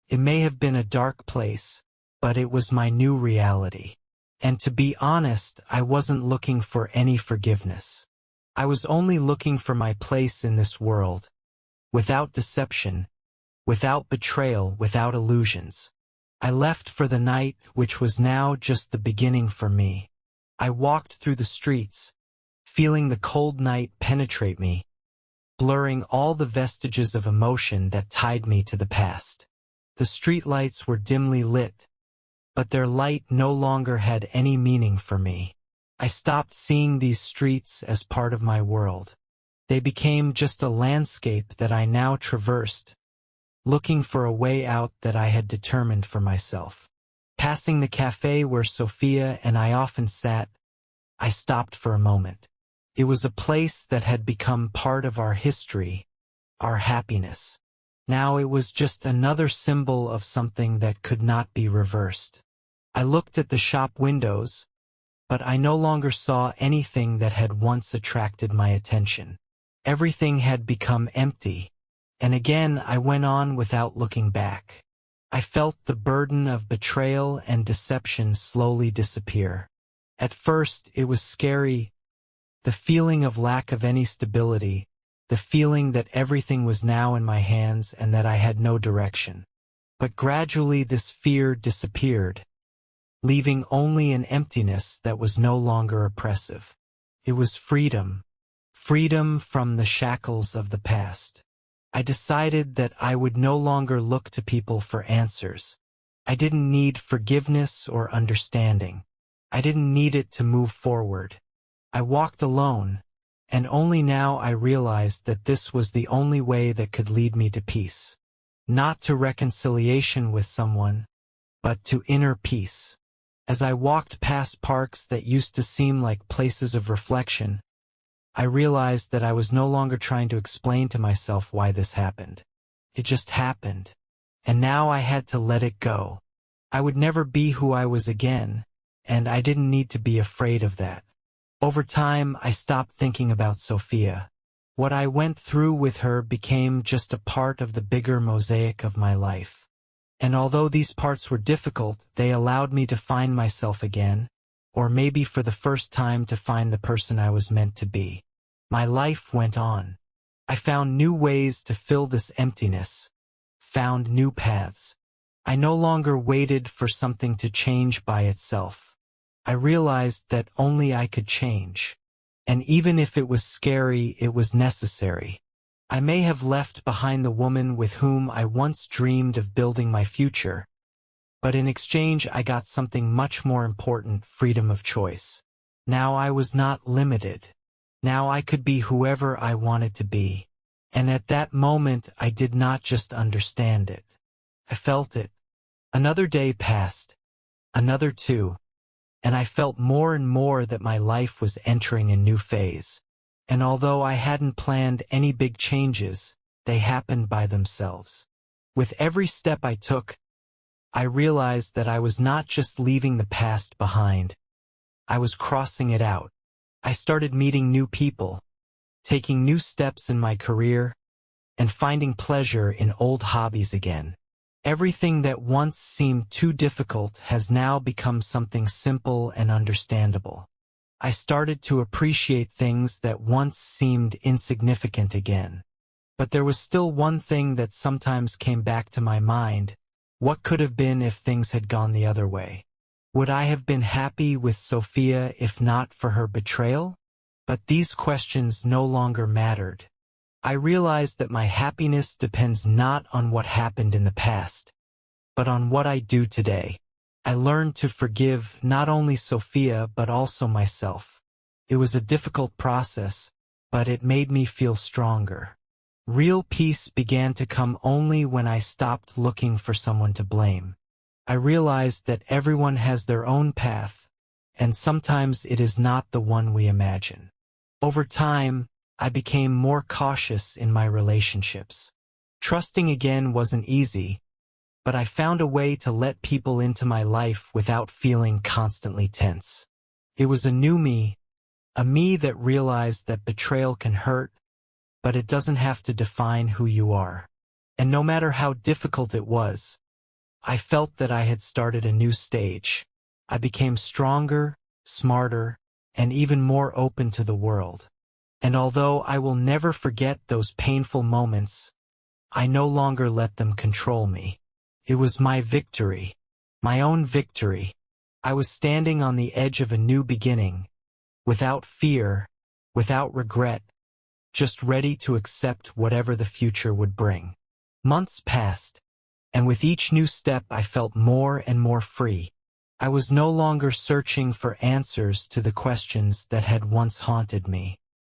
It may have been a dark place, but it was my new reality. And to be honest, I wasn't looking for any forgiveness. I was only looking for my place in this world, without deception, without betrayal, without illusions. I left for the night, which was now just the beginning for me. I walked through the streets, feeling the cold night penetrate me, blurring all the vestiges of emotion that tied me to the past. The streetlights were dimly lit, but their light no longer had any meaning for me. I stopped seeing these streets as part of my world. They became just a landscape that I now traversed, looking for a way out that I had determined for myself. Passing the cafe where Sophia and I often sat, I stopped for a moment. It was a place that had become part of our history, our happiness. Now it was just another symbol of something that could not be reversed. I looked at the shop windows, but I no longer saw anything that had once attracted my attention. Everything had become empty, and again I went on without looking back. I felt the burden of betrayal and deception slowly disappear. At first, it was scary, the feeling of lack of any stability, the feeling that everything was now in my hands and that I had no direction. But gradually this fear disappeared, leaving only an emptiness that was no longer oppressive. It was freedom. Freedom from the shackles of the past. I decided that I would no longer look to people for answers. I didn't need forgiveness or understanding. I didn't need it to move forward. I walked alone, and only now I realized that this was the only way that could lead me to peace. Not to reconciliation with someone, but to inner peace. As I walked past parks that used to seem like places of reflection, I realized that I was no longer trying to explain to myself why this happened. It just happened. And now I had to let it go. I would never be who I was again, and I didn't need to be afraid of that. Over time, I stopped thinking about Sophia. What I went through with her became just a part of the bigger mosaic of my life. And although these parts were difficult, they allowed me to find myself again, or maybe for the first time to find the person I was meant to be. My life went on. I found new ways to fill this emptiness, found new paths. I no longer waited for something to change by itself. I realized that only I could change. And even if it was scary, it was necessary. I may have left behind the woman with whom I once dreamed of building my future, but in exchange I got something much more important: freedom of choice. Now I was not limited. Now I could be whoever I wanted to be. And at that moment I did not just understand it. I felt it. Another day passed. Another two. And I felt more and more that my life was entering a new phase. And although I hadn't planned any big changes, they happened by themselves. With every step I took, I realized that I was not just leaving the past behind. I was crossing it out. I started meeting new people, taking new steps in my career, and finding pleasure in old hobbies again. Everything that once seemed too difficult has now become something simple and understandable. I started to appreciate things that once seemed insignificant again. But there was still one thing that sometimes came back to my mind. What could have been if things had gone the other way? Would I have been happy with Sophia if not for her betrayal? But these questions no longer mattered. I realized that my happiness depends not on what happened in the past, but on what I do today. I learned to forgive not only Sophia but also myself. It was a difficult process, but it made me feel stronger. Real peace began to come only when I stopped looking for someone to blame. I realized that everyone has their own path, and sometimes it is not the one we imagine. Over time, I became more cautious in my relationships. Trusting again wasn't easy, but I found a way to let people into my life without feeling constantly tense. It was a new me, a me that realized that betrayal can hurt, but it doesn't have to define who you are. And no matter how difficult it was, I felt that I had started a new stage. I became stronger, smarter, and even more open to the world. And although I will never forget those painful moments, I no longer let them control me. It was my victory, my own victory. I was standing on the edge of a new beginning, without fear, without regret, just ready to accept whatever the future would bring. Months passed, and with each new step I felt more and more free. I was no longer searching for answers to the questions that had once haunted me.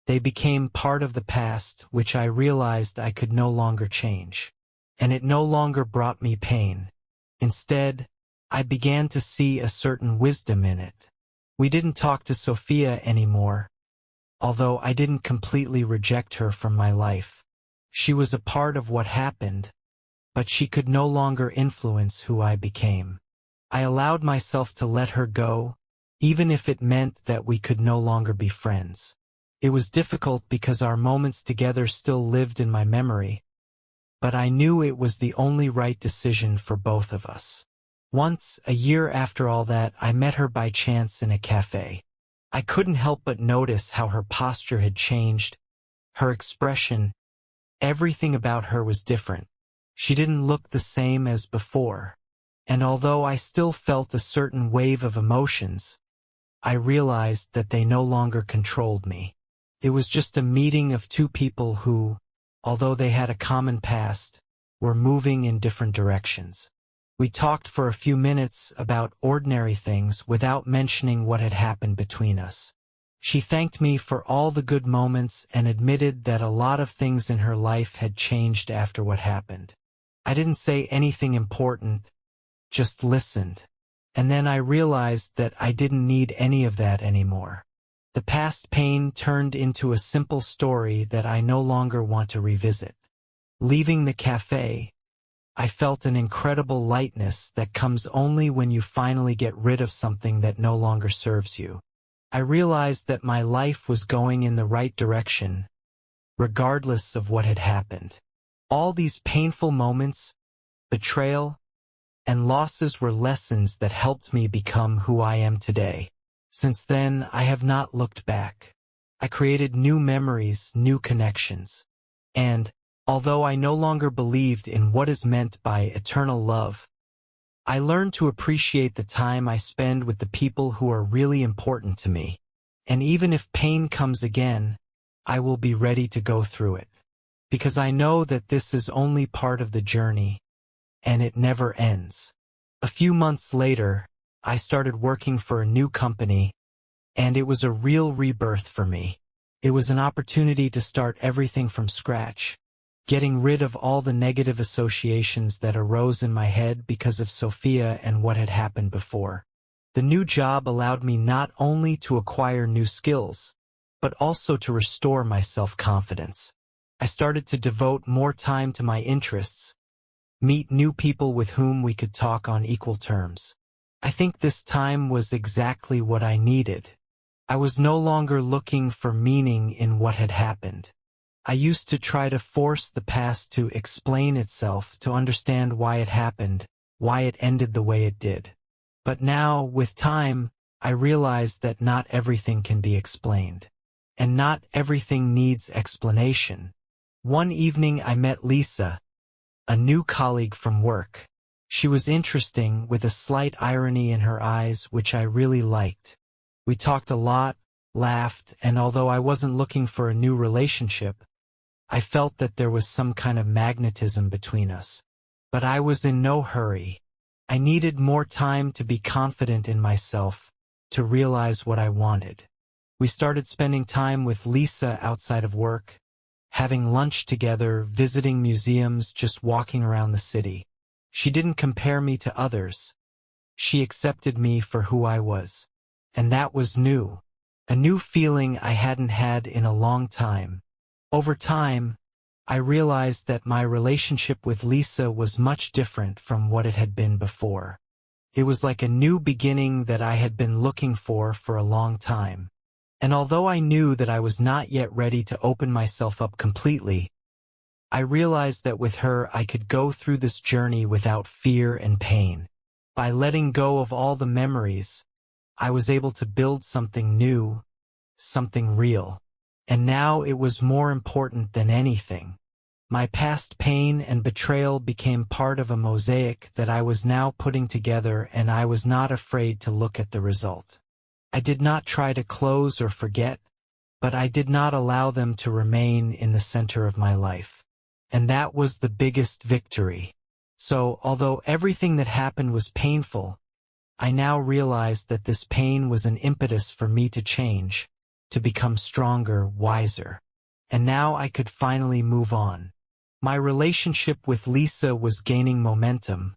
They became part of the past, which I realized I could no longer change. And it no longer brought me pain. Instead, I began to see a certain wisdom in it. We didn't talk to Sophia anymore, although I didn't completely reject her from my life. She was a part of what happened, but she could no longer influence who I became. I allowed myself to let her go, even if it meant that we could no longer be friends. It was difficult because our moments together still lived in my memory, but I knew it was the only right decision for both of us. Once, a year after all that, I met her by chance in a cafe. I couldn't help but notice how her posture had changed, her expression, everything about her was different. She didn't look the same as before, and although I still felt a certain wave of emotions, I realized that they no longer controlled me. It was just a meeting of two people who, although they had a common past, were moving in different directions. We talked for a few minutes about ordinary things without mentioning what had happened between us. She thanked me for all the good moments and admitted that a lot of things in her life had changed after what happened. I didn't say anything important, just listened. And then I realized that I didn't need any of that anymore. The past pain turned into a simple story that I no longer want to revisit. Leaving the cafe, I felt an incredible lightness that comes only when you finally get rid of something that no longer serves you. I realized that my life was going in the right direction, regardless of what had happened. All these painful moments, betrayal, and losses were lessons that helped me become who I am today. Since then, I have not looked back. I created new memories, new connections. And, although I no longer believed in what is meant by eternal love, I learned to appreciate the time I spend with the people who are really important to me. And even if pain comes again, I will be ready to go through it. Because I know that this is only part of the journey, and it never ends. A few months later, I started working for a new company, and it was a real rebirth for me. It was an opportunity to start everything from scratch, getting rid of all the negative associations that arose in my head because of Sophia and what had happened before. The new job allowed me not only to acquire new skills, but also to restore my self-confidence. I started to devote more time to my interests, meet new people with whom we could talk on equal terms. I think this time was exactly what I needed. I was no longer looking for meaning in what had happened. I used to try to force the past to explain itself, to understand why it happened, why it ended the way it did. But now, with time, I realized that not everything can be explained. And not everything needs explanation. One evening I met Lisa, a new colleague from work. She was interesting, with a slight irony in her eyes, which I really liked. We talked a lot, laughed, and although I wasn't looking for a new relationship, I felt that there was some kind of magnetism between us. But I was in no hurry. I needed more time to be confident in myself, to realize what I wanted. We started spending time with Lisa outside of work, having lunch together, visiting museums, just walking around the city. She didn't compare me to others. She accepted me for who I was. And that was new. A new feeling I hadn't had in a long time. Over time, I realized that my relationship with Lisa was much different from what it had been before. It was like a new beginning that I had been looking for a long time. And although I knew that I was not yet ready to open myself up completely, I realized that with her I could go through this journey without fear and pain. By letting go of all the memories, I was able to build something new, something real. And now it was more important than anything. My past pain and betrayal became part of a mosaic that I was now putting together, and I was not afraid to look at the result. I did not try to close or forget, but I did not allow them to remain in the center of my life. And that was the biggest victory. So, although everything that happened was painful, I now realized that this pain was an impetus for me to change, to become stronger, wiser. And now I could finally move on. My relationship with Lisa was gaining momentum,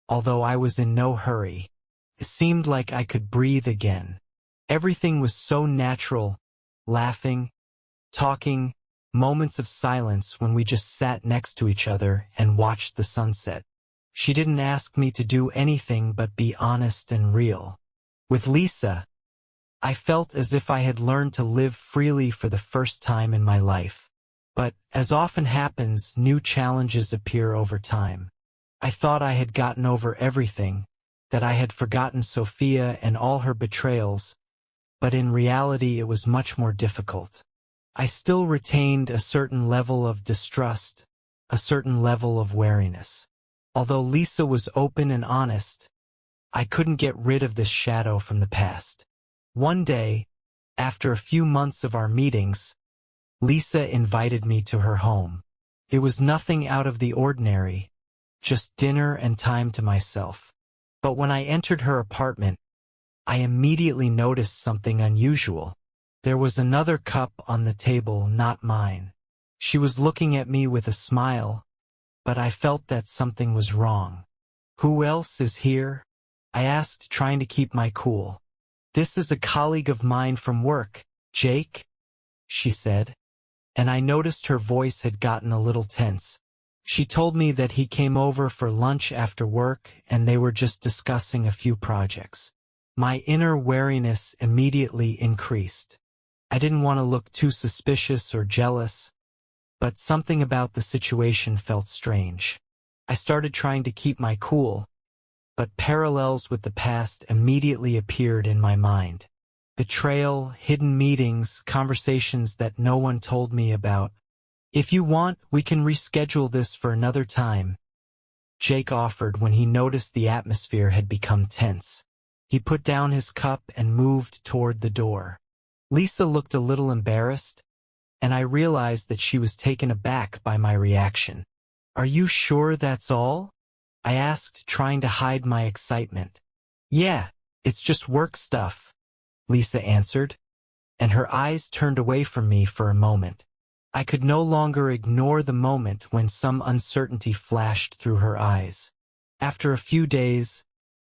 although I was in no hurry. It seemed like I could breathe again. Everything was so natural, laughing, talking, moments of silence when we just sat next to each other and watched the sunset. She didn't ask me to do anything but be honest and real. With Lisa, I felt as if I had learned to live freely for the first time in my life. But, as often happens, new challenges appear over time. I thought I had gotten over everything, that I had forgotten Sophia and all her betrayals, but in reality it was much more difficult. I still retained a certain level of distrust, a certain level of wariness. Although Lisa was open and honest, I couldn't get rid of this shadow from the past. One day, after a few months of our meetings, Lisa invited me to her home. It was nothing out of the ordinary, just dinner and time to myself. But when I entered her apartment, I immediately noticed something unusual. There was another cup on the table, not mine. She was looking at me with a smile, but I felt that something was wrong. "Who else is here?" I asked, trying to keep my cool. "This is a colleague of mine from work, Jake," she said, and I noticed her voice had gotten a little tense. She told me that he came over for lunch after work and they were just discussing a few projects. My inner wariness immediately increased. I didn't want to look too suspicious or jealous, but something about the situation felt strange. I started trying to keep my cool, but parallels with the past immediately appeared in my mind. Betrayal, hidden meetings, conversations that no one told me about. "If you want, we can reschedule this for another time," Jake offered when he noticed the atmosphere had become tense. He put down his cup and moved toward the door. Lisa looked a little embarrassed, and I realized that she was taken aback by my reaction. "Are you sure that's all?" I asked, trying to hide my excitement. "Yeah, it's just work stuff," Lisa answered, and her eyes turned away from me for a moment. I could no longer ignore the moment when some uncertainty flashed through her eyes. After a few days,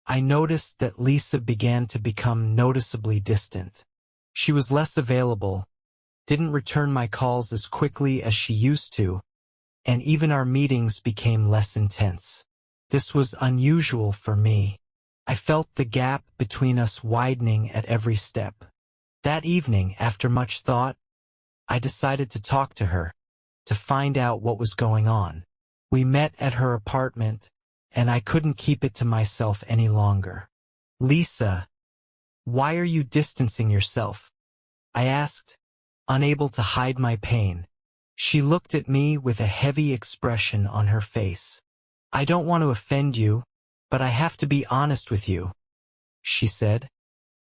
I noticed that Lisa began to become noticeably distant. She was less available, didn't return my calls as quickly as she used to, and even our meetings became less intense. This was unusual for me. I felt the gap between us widening at every step. That evening, after much thought, I decided to talk to her, to find out what was going on. We met at her apartment, and I couldn't keep it to myself any longer. "Lisa, why are you distancing yourself?" I asked, unable to hide my pain. She looked at me with a heavy expression on her face. "I don't want to offend you, but I have to be honest with you," she said,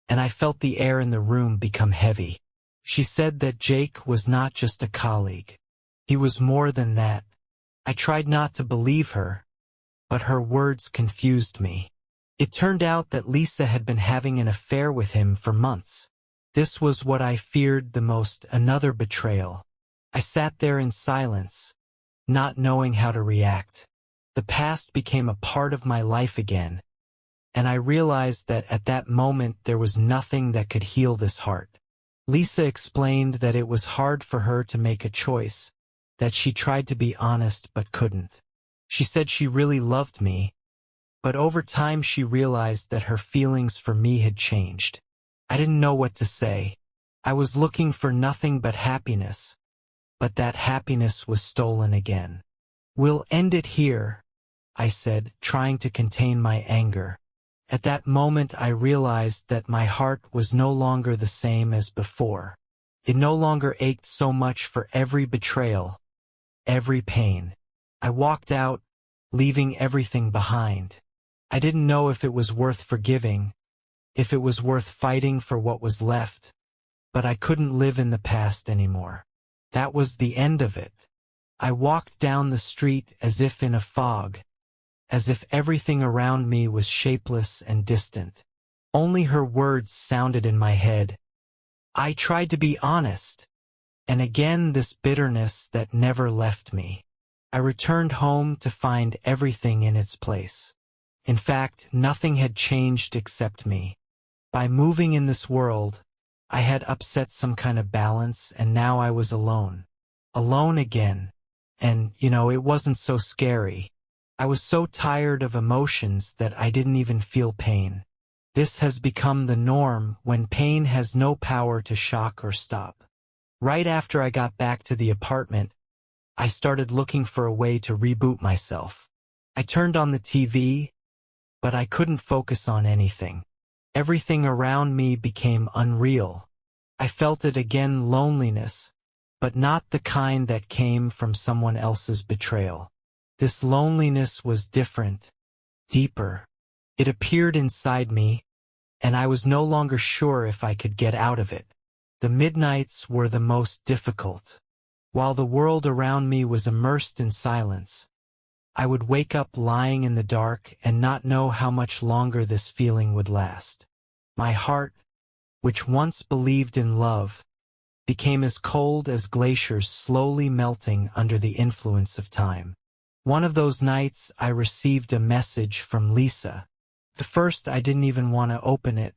and I felt the air in the room become heavy. She said that Jake was not just a colleague. He was more than that. I tried not to believe her, but her words confused me. It turned out that Lisa had been having an affair with him for months. This was what I feared the most, another betrayal. I sat there in silence, not knowing how to react. The past became a part of my life again, and I realized that at that moment there was nothing that could heal this heart. Lisa explained that it was hard for her to make a choice, that she tried to be honest but couldn't. She said she really loved me, but over time she realized that her feelings for me had changed. I didn't know what to say. I was looking for nothing but happiness, but that happiness was stolen again. "We'll end it here," I said, trying to contain my anger. At that moment I realized that my heart was no longer the same as before. It no longer ached so much for every betrayal, every pain. I walked out, leaving everything behind. I didn't know if it was worth forgiving, if it was worth fighting for what was left, but I couldn't live in the past anymore. That was the end of it. I walked down the street as if in a fog, as if everything around me was shapeless and distant. Only her words sounded in my head. I tried to be honest, and again this bitterness that never left me. I returned home to find everything in its place. In fact, nothing had changed except me. By moving in this world, I had upset some kind of balance, and now I was alone. alone again. And, it wasn't so scary. I was so tired of emotions that I didn't even feel pain. This has become the norm when pain has no power to shock or stop. Right after I got back to the apartment, I started looking for a way to reboot myself. I turned on the TV, but I couldn't focus on anything. Everything around me became unreal. I felt it again, loneliness, but not the kind that came from someone else's betrayal. This loneliness was different, deeper. It appeared inside me, and I was no longer sure if I could get out of it. The midnights were the most difficult. While the world around me was immersed in silence, I would wake up lying in the dark and not know how much longer this feeling would last. My heart, which once believed in love, became as cold as glaciers slowly melting under the influence of time. One of those nights I received a message from Lisa. At first I didn't even want to open it,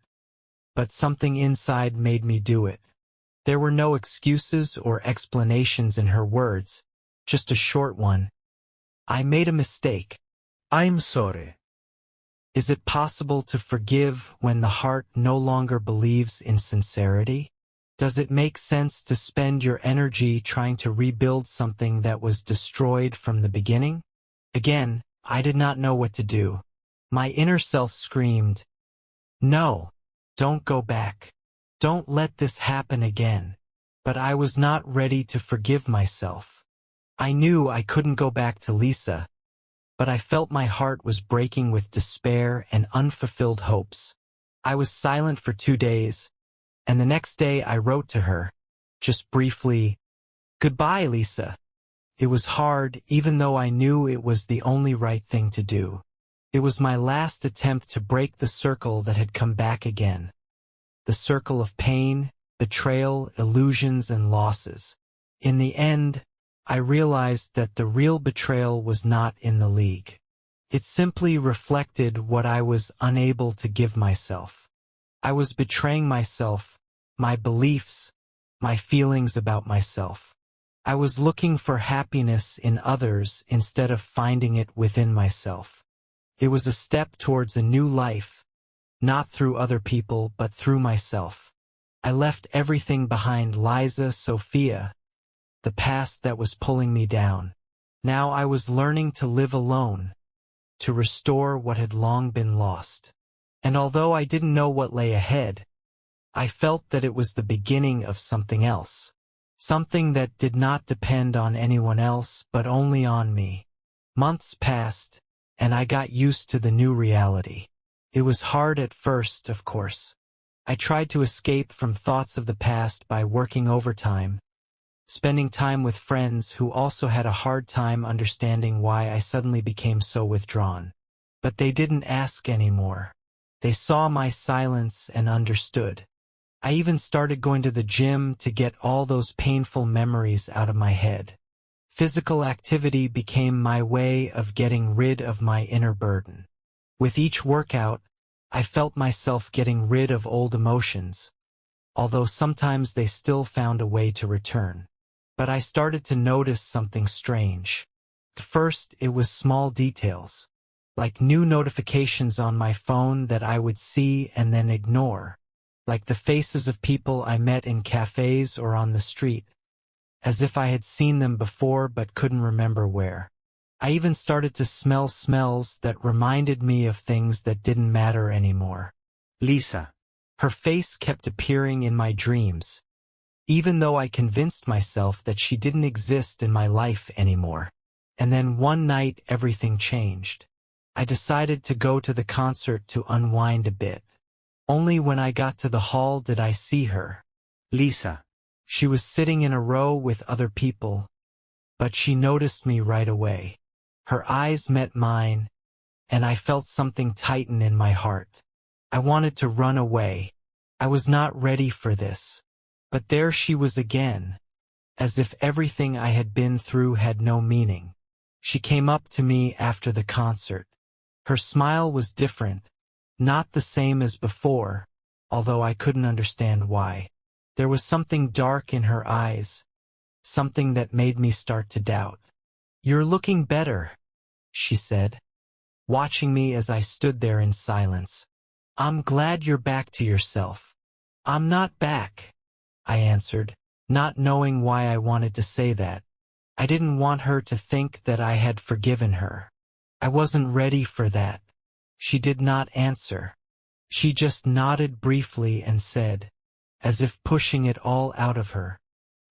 but something inside made me do it. There were no excuses or explanations in her words, just a short one. I made a mistake. I'm sorry. Is it possible to forgive when the heart no longer believes in sincerity? Does it make sense to spend your energy trying to rebuild something that was destroyed from the beginning? Again, I did not know what to do. My inner self screamed, "No, don't go back. Don't let this happen again." But I was not ready to forgive myself. I knew I couldn't go back to Lisa, but I felt my heart was breaking with despair and unfulfilled hopes. I was silent for 2 days, and the next day I wrote to her, just briefly, "Goodbye, Lisa." It was hard, even though I knew it was the only right thing to do. It was my last attempt to break the circle that had come back again. The circle of pain, betrayal, illusions, and losses. In the end, I realized that the real betrayal was not in the league. It simply reflected what I was unable to give myself. I was betraying myself, my beliefs, my feelings about myself. I was looking for happiness in others instead of finding it within myself. It was a step towards a new life, not through other people but through myself. I left everything behind: Liza, Sophia, the past that was pulling me down. Now I was learning to live alone, to restore what had long been lost. And although I didn't know what lay ahead, I felt that it was the beginning of something else. Something that did not depend on anyone else but only on me. Months passed, and I got used to the new reality. It was hard at first, of course. I tried to escape from thoughts of the past by working overtime, spending time with friends who also had a hard time understanding why I suddenly became so withdrawn. But they didn't ask anymore. They saw my silence and understood. I even started going to the gym to get all those painful memories out of my head. Physical activity became my way of getting rid of my inner burden. With each workout, I felt myself getting rid of old emotions, although sometimes they still found a way to return. But I started to notice something strange. First, it was small details, like new notifications on my phone that I would see and then ignore, like the faces of people I met in cafes or on the street, as if I had seen them before but couldn't remember where. I even started to smell smells that reminded me of things that didn't matter anymore. Lisa. Her face kept appearing in my dreams, even though I convinced myself that she didn't exist in my life anymore. And then one night everything changed. I decided to go to the concert to unwind a bit. Only when I got to the hall did I see her. Lisa. She was sitting in a row with other people, but she noticed me right away. Her eyes met mine, and I felt something tighten in my heart. I wanted to run away. I was not ready for this. But there she was again, as if everything I had been through had no meaning. She came up to me after the concert. Her smile was different, not the same as before, although I couldn't understand why. There was something dark in her eyes, something that made me start to doubt. "You're looking better," she said, watching me as I stood there in silence. "I'm glad you're back to yourself." "I'm not back," I answered, not knowing why I wanted to say that. I didn't want her to think that I had forgiven her. I wasn't ready for that. She did not answer. She just nodded briefly and said, as if pushing it all out of her,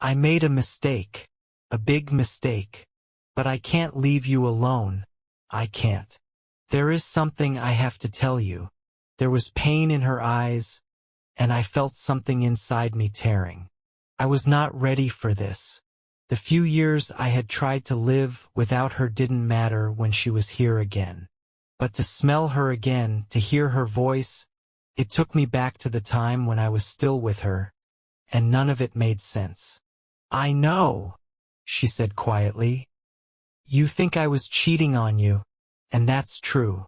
"I made a mistake, a big mistake, but I can't leave you alone. I can't. There is something I have to tell you." There was pain in her eyes, and I felt something inside me tearing. I was not ready for this. The few years I had tried to live without her didn't matter when she was here again. But to smell her again, to hear her voice, it took me back to the time when I was still with her, and none of it made sense. "I know," she said quietly. "You think I was cheating on you, and that's true.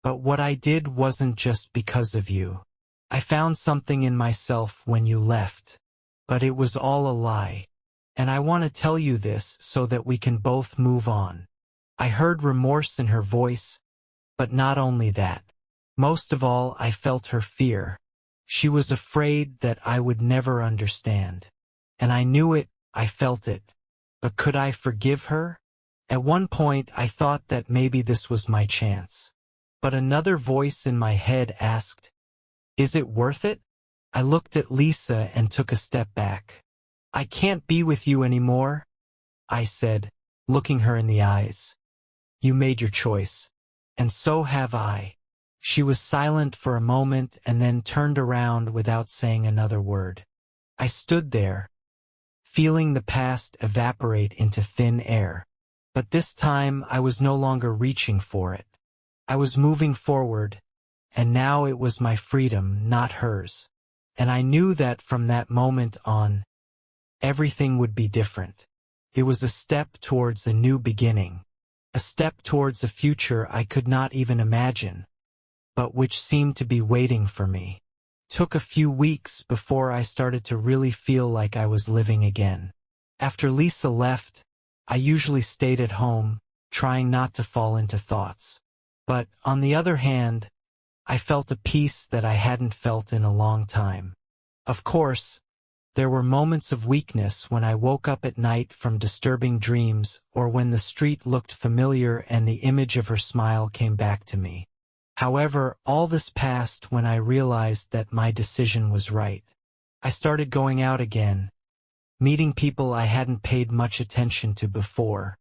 But what I did wasn't just because of you. I found something in myself when you left. But it was all a lie. And I want to tell you this so that we can both move on." I heard remorse in her voice, but not only that. Most of all, I felt her fear. She was afraid that I would never understand. And I knew it, I felt it. But could I forgive her? At one point, I thought that maybe this was my chance. But another voice in my head asked, "Is it worth it?" I looked at Lisa and took a step back. "I can't be with you anymore," I said, looking her in the eyes. "You made your choice. And so have I." She was silent for a moment and then turned around without saying another word. I stood there, feeling the past evaporate into thin air. But this time I was no longer reaching for it. I was moving forward, and now it was my freedom, not hers. And I knew that from that moment on, everything would be different. It was a step towards a new beginning, a step towards a future I could not even imagine, but which seemed to be waiting for me. It took a few weeks before I started to really feel like I was living again. After Lisa left, I usually stayed at home, trying not to fall into thoughts. But, on the other hand, I felt a peace that I hadn't felt in a long time. Of course, there were moments of weakness when I woke up at night from disturbing dreams or when the street looked familiar and the image of her smile came back to me. However, all this passed when I realized that my decision was right. I started going out again, meeting people I hadn't paid much attention to before.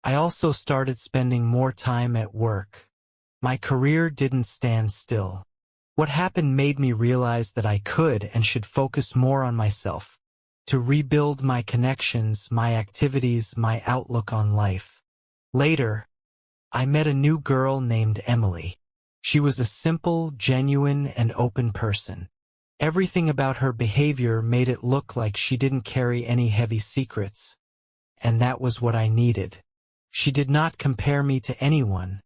I also started spending more time at work. My career didn't stand still. What happened made me realize that I could and should focus more on myself, to rebuild my connections, my activities, my outlook on life. Later, I met a new girl named Emily. She was a simple, genuine, and open person. Everything about her behavior made it look like she didn't carry any heavy secrets, and that was what I needed. She did not compare me to anyone,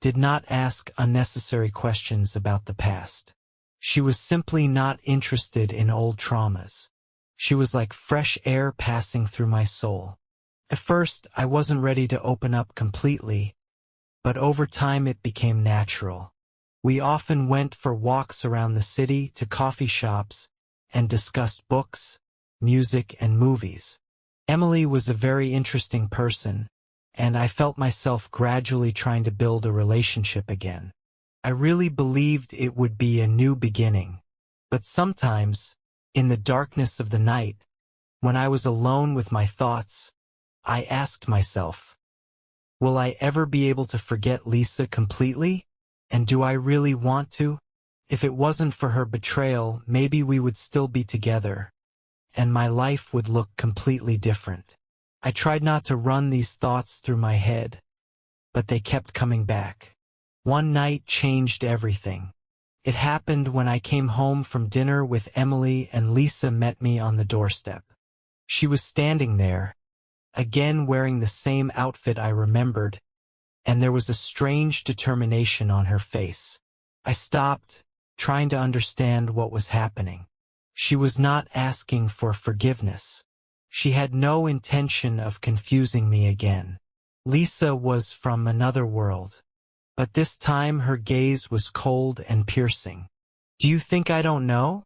did not ask unnecessary questions about the past. She was simply not interested in old traumas. She was like fresh air passing through my soul. At first, I wasn't ready to open up completely, but over time it became natural. We often went for walks around the city, to coffee shops, and discussed books, music, and movies. Emily was a very interesting person, and I felt myself gradually trying to build a relationship again. I really believed it would be a new beginning. But sometimes, in the darkness of the night, when I was alone with my thoughts, I asked myself, will I ever be able to forget Lisa completely? And do I really want to? If it wasn't for her betrayal, maybe we would still be together, and my life would look completely different. I tried not to run these thoughts through my head, but they kept coming back. One night changed everything. It happened when I came home from dinner with Emily and Lisa met me on the doorstep. She was standing there, again wearing the same outfit I remembered, and there was a strange determination on her face. I stopped, trying to understand what was happening. She was not asking for forgiveness. She had no intention of confusing me again. Lisa was from another world, but this time her gaze was cold and piercing. "Do you think I don't know?"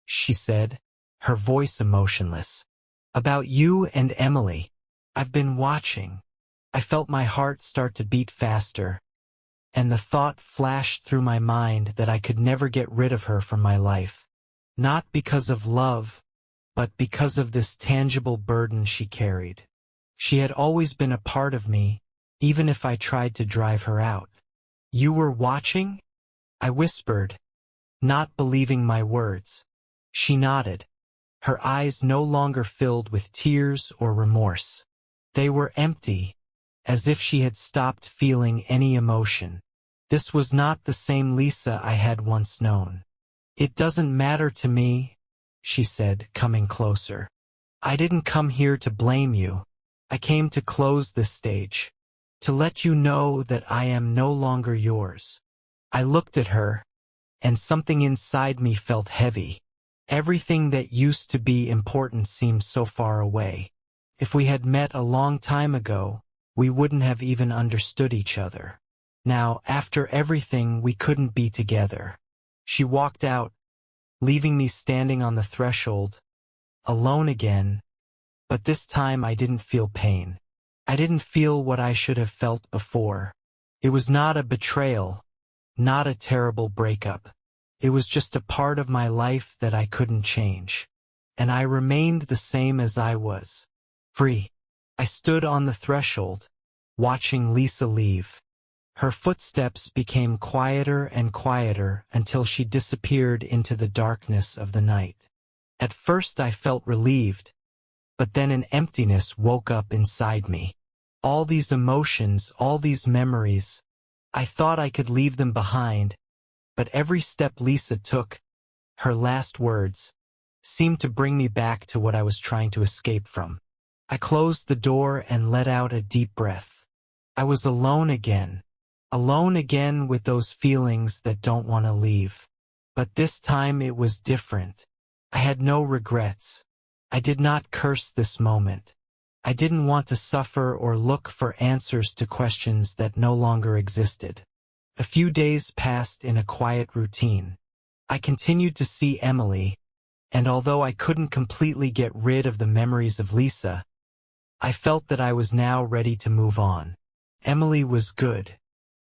she said, her voice emotionless. "About you and Emily. I've been watching." I felt my heart start to beat faster, and the thought flashed through my mind that I could never get rid of her from my life. Not because of love, but because of this tangible burden she carried. She had always been a part of me, even if I tried to drive her out. "You were watching?" I whispered, not believing my words. She nodded, her eyes no longer filled with tears or remorse. They were empty, as if she had stopped feeling any emotion. This was not the same Lisa I had once known. "It doesn't matter to me," she said, coming closer. "I didn't come here to blame you. I came to close this stage, to let you know that I am no longer yours." I looked at her, and something inside me felt heavy. Everything that used to be important seemed so far away. If we had met a long time ago, we wouldn't have even understood each other. Now, after everything, we couldn't be together. She walked out, leaving me standing on the threshold, alone again, but this time I didn't feel pain. I didn't feel what I should have felt before. It was not a betrayal, not a terrible breakup. It was just a part of my life that I couldn't change. And I remained the same as I was. Free. I stood on the threshold, watching Lisa leave. Her footsteps became quieter and quieter until she disappeared into the darkness of the night. At first I felt relieved, but then an emptiness woke up inside me. All these emotions, all these memories, I thought I could leave them behind, but every step Lisa took, her last words, seemed to bring me back to what I was trying to escape from. I closed the door and let out a deep breath. I was alone again with those feelings that don't want to leave. But this time it was different. I had no regrets. I did not curse this moment. I didn't want to suffer or look for answers to questions that no longer existed. A few days passed in a quiet routine. I continued to see Emily, and although I couldn't completely get rid of the memories of Lisa, I felt that I was now ready to move on. Emily was good.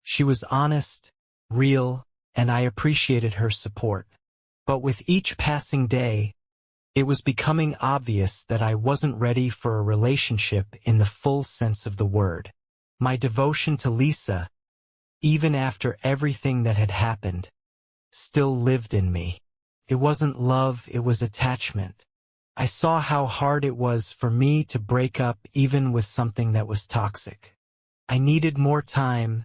She was honest, real, and I appreciated her support. But with each passing day, it was becoming obvious that I wasn't ready for a relationship in the full sense of the word. My devotion to Lisa, even after everything that had happened, still lived in me. It wasn't love, it was attachment. I saw how hard it was for me to break up even with something that was toxic. I needed more time,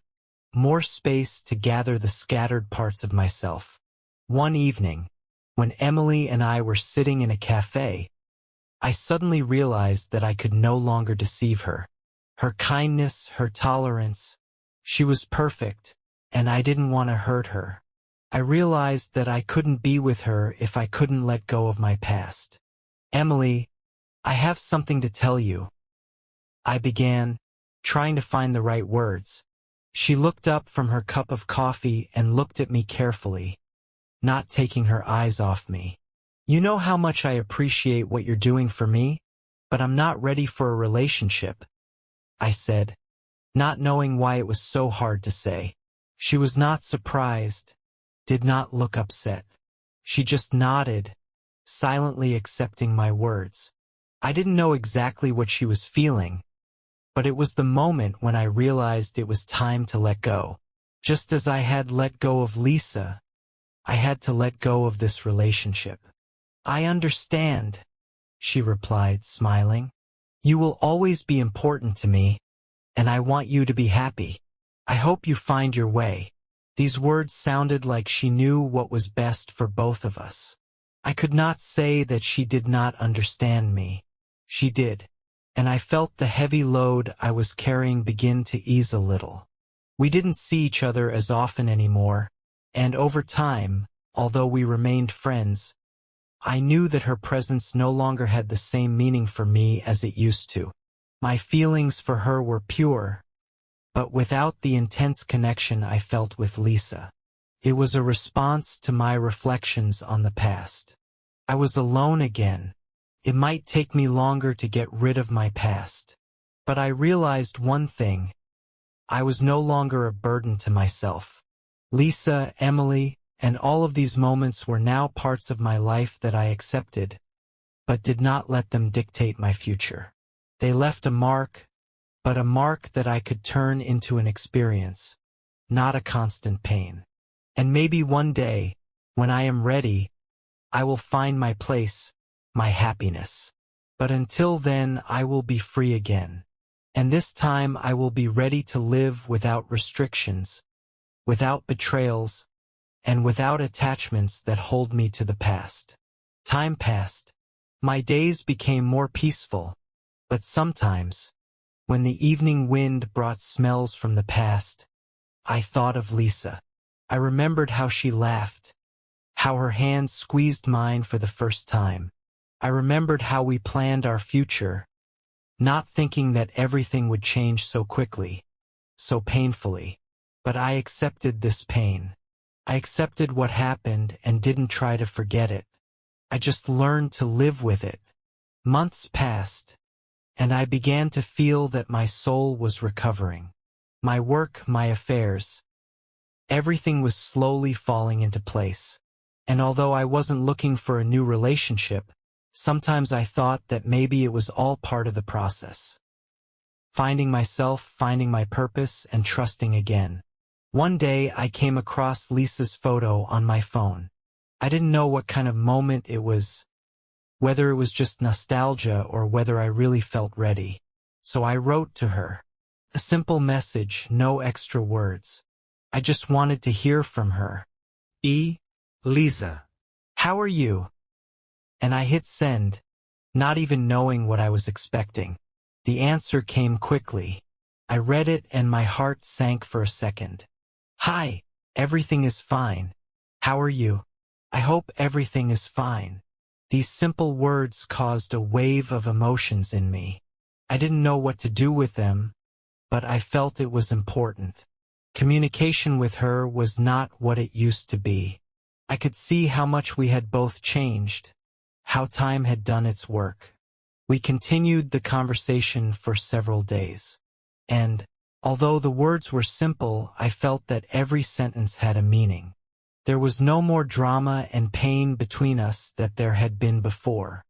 more space to gather the scattered parts of myself. One evening, when Emily and I were sitting in a cafe, I suddenly realized that I could no longer deceive her. Her kindness, her tolerance, she was perfect, and I didn't want to hurt her. I realized that I couldn't be with her if I couldn't let go of my past. "Emily, I have something to tell you," I began, trying to find the right words. She looked up from her cup of coffee and looked at me carefully, not taking her eyes off me. "You know how much I appreciate what you're doing for me, but I'm not ready for a relationship," I said, not knowing why it was so hard to say. She was not surprised, did not look upset. She just nodded, silently accepting my words. I didn't know exactly what she was feeling, but it was the moment when I realized it was time to let go. Just as I had let go of Lisa, I had to let go of this relationship. "I understand," she replied, smiling. "You will always be important to me, and I want you to be happy. I hope you find your way." These words sounded like she knew what was best for both of us. I could not say that she did not understand me. She did, and I felt the heavy load I was carrying begin to ease a little. We didn't see each other as often anymore, and over time, although we remained friends, I knew that her presence no longer had the same meaning for me as it used to. My feelings for her were pure, but without the intense connection I felt with Lisa. It was a response to my reflections on the past. I was alone again. It might take me longer to get rid of my past. But I realized one thing. I was no longer a burden to myself. Lisa, Emily, and all of these moments were now parts of my life that I accepted, but did not let them dictate my future. They left a mark, but a mark that I could turn into an experience, not a constant pain. And maybe one day, when I am ready, I will find my place, my happiness. But until then, I will be free again. And this time I will be ready to live without restrictions, without betrayals, and without attachments that hold me to the past. Time passed. My days became more peaceful, but sometimes, when the evening wind brought smells from the past, I thought of Lisa. I remembered how she laughed, how her hand squeezed mine for the first time. I remembered how we planned our future, not thinking that everything would change so quickly, so painfully. But I accepted this pain. I accepted what happened and didn't try to forget it. I just learned to live with it. Months passed, and I began to feel that my soul was recovering. My work, my affairs, everything was slowly falling into place. And although I wasn't looking for a new relationship, sometimes I thought that maybe it was all part of the process. Finding myself, finding my purpose, and trusting again. One day I came across Lisa's photo on my phone. I didn't know what kind of moment it was, whether it was just nostalgia or whether I really felt ready. So I wrote to her. A simple message, no extra words. I just wanted to hear from her. Lisa. How are you? And I hit send, not even knowing what I was expecting. The answer came quickly. I read it and my heart sank for a second. Hi, everything is fine. How are you? I hope everything is fine. These simple words caused a wave of emotions in me. I didn't know what to do with them, but I felt it was important. Communication with her was not what it used to be. I could see how much we had both changed, how time had done its work. We continued the conversation for several days. And, although the words were simple, I felt that every sentence had a meaning. There was no more drama and pain between us that there had been before.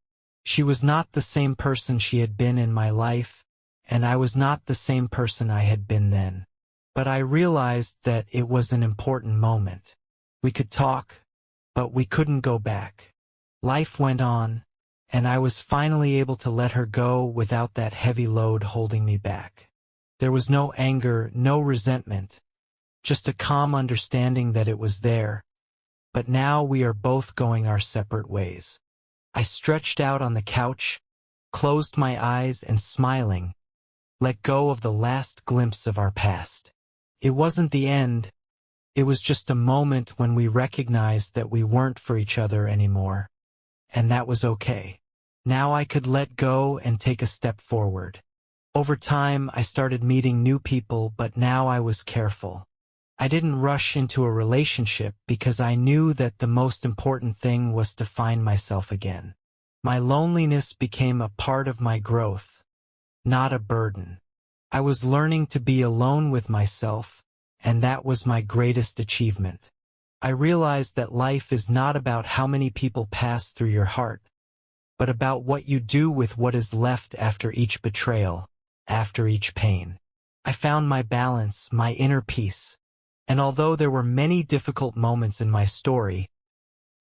She was not the same person she had been in my life, and I was not the same person I had been then. But I realized that it was an important moment. We could talk, but we couldn't go back. Life went on, and I was finally able to let her go without that heavy load holding me back. There was no anger, no resentment, just a calm understanding that it was there. But now we are both going our separate ways. I stretched out on the couch, closed my eyes and smiling, let go of the last glimpse of our past. It wasn't the end. It was just a moment when we recognized that we weren't for each other anymore. And that was okay. Now I could let go and take a step forward. Over time, I started meeting new people, but now I was careful. I didn't rush into a relationship because I knew that the most important thing was to find myself again. My loneliness became a part of my growth, not a burden. I was learning to be alone with myself, and that was my greatest achievement. I realized that life is not about how many people pass through your heart, but about what you do with what is left after each betrayal, after each pain. I found my balance, my inner peace. And although there were many difficult moments in my story,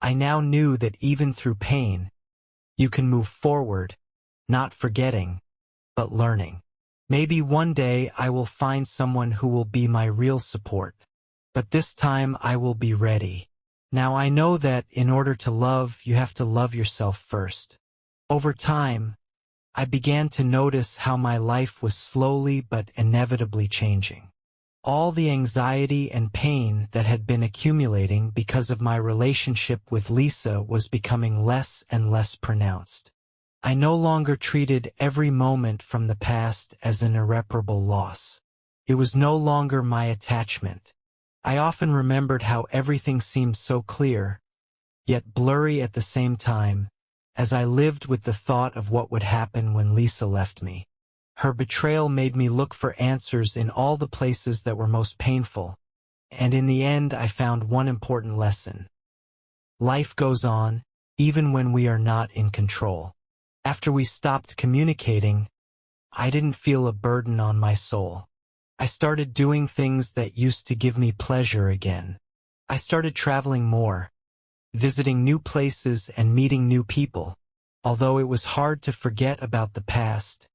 I now knew that even through pain, you can move forward, not forgetting, but learning. Maybe one day I will find someone who will be my real support, but this time I will be ready. Now I know that in order to love, you have to love yourself first. Over time, I began to notice how my life was slowly but inevitably changing. all the anxiety and pain that had been accumulating because of my relationship with Lisa was becoming less and less pronounced. I no longer treated every moment from the past as an irreparable loss. It was no longer my attachment. I often remembered how everything seemed so clear, yet blurry at the same time, as I lived with the thought of what would happen when Lisa left me. Her betrayal made me look for answers in all the places that were most painful, and in the end I found one important lesson. Life goes on, even when we are not in control. After we stopped communicating, I didn't feel a burden on my soul. I started doing things that used to give me pleasure again. I started traveling more, visiting new places and meeting new people. Although it was hard to forget about the past,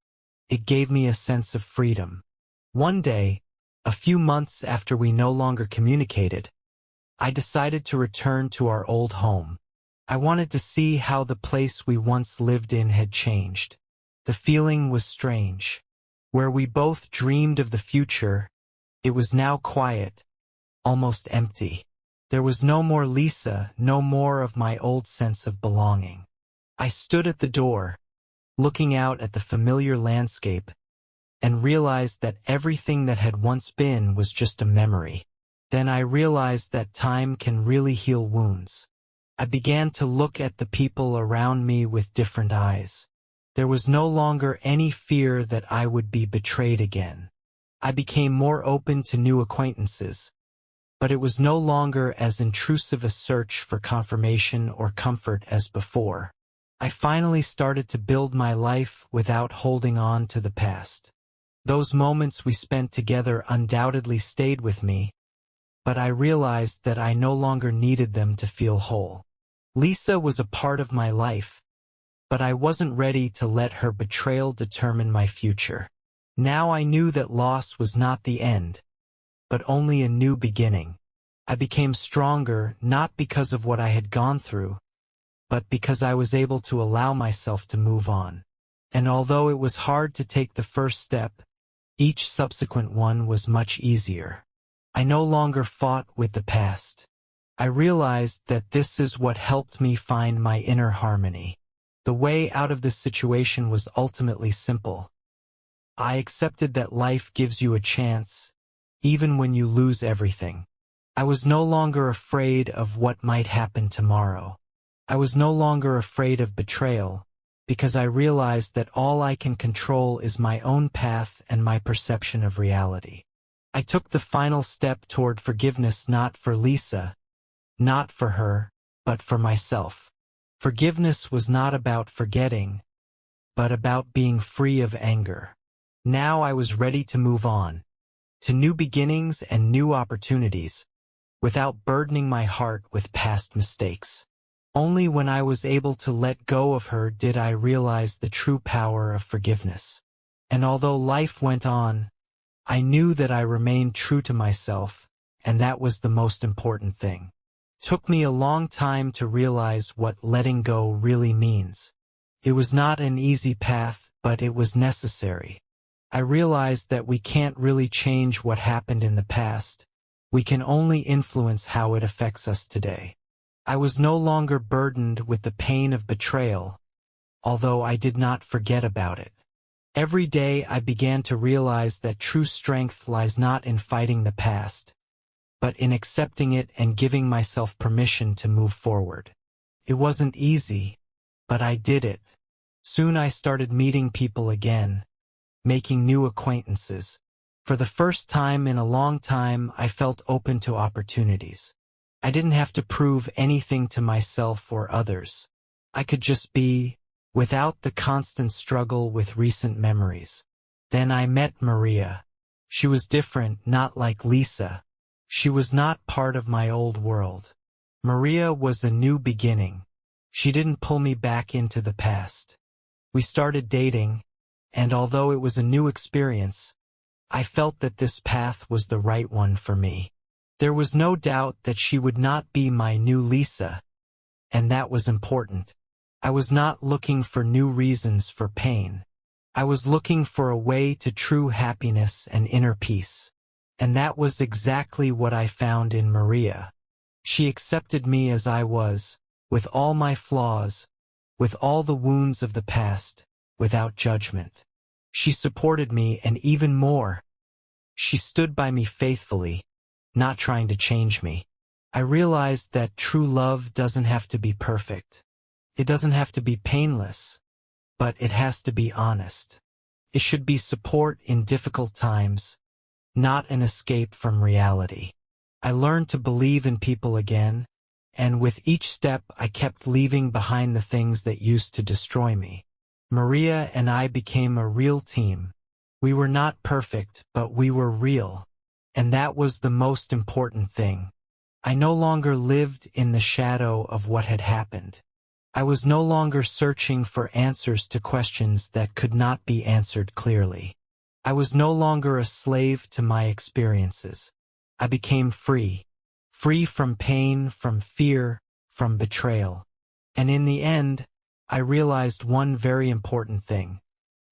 it gave me a sense of freedom. One day, a few months after we no longer communicated, I decided to return to our old home. I wanted to see how the place we once lived in had changed. The feeling was strange. Where we both dreamed of the future, it was now quiet, almost empty. There was no more Lisa, no more of my old sense of belonging. I stood at the door, looking out at the familiar landscape, and realized that everything that had once been was just a memory. Then I realized that time can really heal wounds. I began to look at the people around me with different eyes. There was no longer any fear that I would be betrayed again. I became more open to new acquaintances, but it was no longer as intrusive a search for confirmation or comfort as before. I finally started to build my life without holding on to the past. Those moments we spent together undoubtedly stayed with me, but I realized that I no longer needed them to feel whole. Lisa was a part of my life, but I wasn't ready to let her betrayal determine my future. Now I knew that loss was not the end, but only a new beginning. I became stronger not because of what I had gone through, but because I was able to allow myself to move on. And although it was hard to take the first step, each subsequent one was much easier. I no longer fought with the past. I realized that this is what helped me find my inner harmony. The way out of this situation was ultimately simple. I accepted that life gives you a chance, even when you lose everything. I was no longer afraid of what might happen tomorrow. I was no longer afraid of betrayal, because I realized that all I can control is my own path and my perception of reality. I took the final step toward forgiveness, not for Lisa, not for her, but for myself. Forgiveness was not about forgetting, but about being free of anger. Now I was ready to move on, to new beginnings and new opportunities, without burdening my heart with past mistakes. Only when I was able to let go of her did I realize the true power of forgiveness. And although life went on, I knew that I remained true to myself, and that was the most important thing. It took me a long time to realize what letting go really means. It was not an easy path, but it was necessary. I realized that we can't really change what happened in the past. We can only influence how it affects us today. I was no longer burdened with the pain of betrayal, although I did not forget about it. Every day I began to realize that true strength lies not in fighting the past, but in accepting it and giving myself permission to move forward. It wasn't easy, but I did it. Soon I started meeting people again, making new acquaintances. For the first time in a long time, I felt open to opportunities. I didn't have to prove anything to myself or others. I could just be, without the constant struggle with recent memories. Then I met Maria. She was different, not like Lisa. She was not part of my old world. Maria was a new beginning. She didn't pull me back into the past. We started dating, and although it was a new experience, I felt that this path was the right one for me. There was no doubt that she would not be my new Lisa, and that was important. I was not looking for new reasons for pain. I was looking for a way to true happiness and inner peace. And that was exactly what I found in Maria. She accepted me as I was, with all my flaws, with all the wounds of the past, without judgment. She supported me, and even more, she stood by me faithfully, not trying to change me. I realized that true love doesn't have to be perfect. It doesn't have to be painless, but it has to be honest. It should be support in difficult times, not an escape from reality. I learned to believe in people again, and with each step I kept leaving behind the things that used to destroy me. Maria and I became a real team. We were not perfect, but we were real. And that was the most important thing. I no longer lived in the shadow of what had happened. I was no longer searching for answers to questions that could not be answered clearly. I was no longer a slave to my experiences. I became free. Free from pain, from fear, from betrayal. And in the end, I realized one very important thing.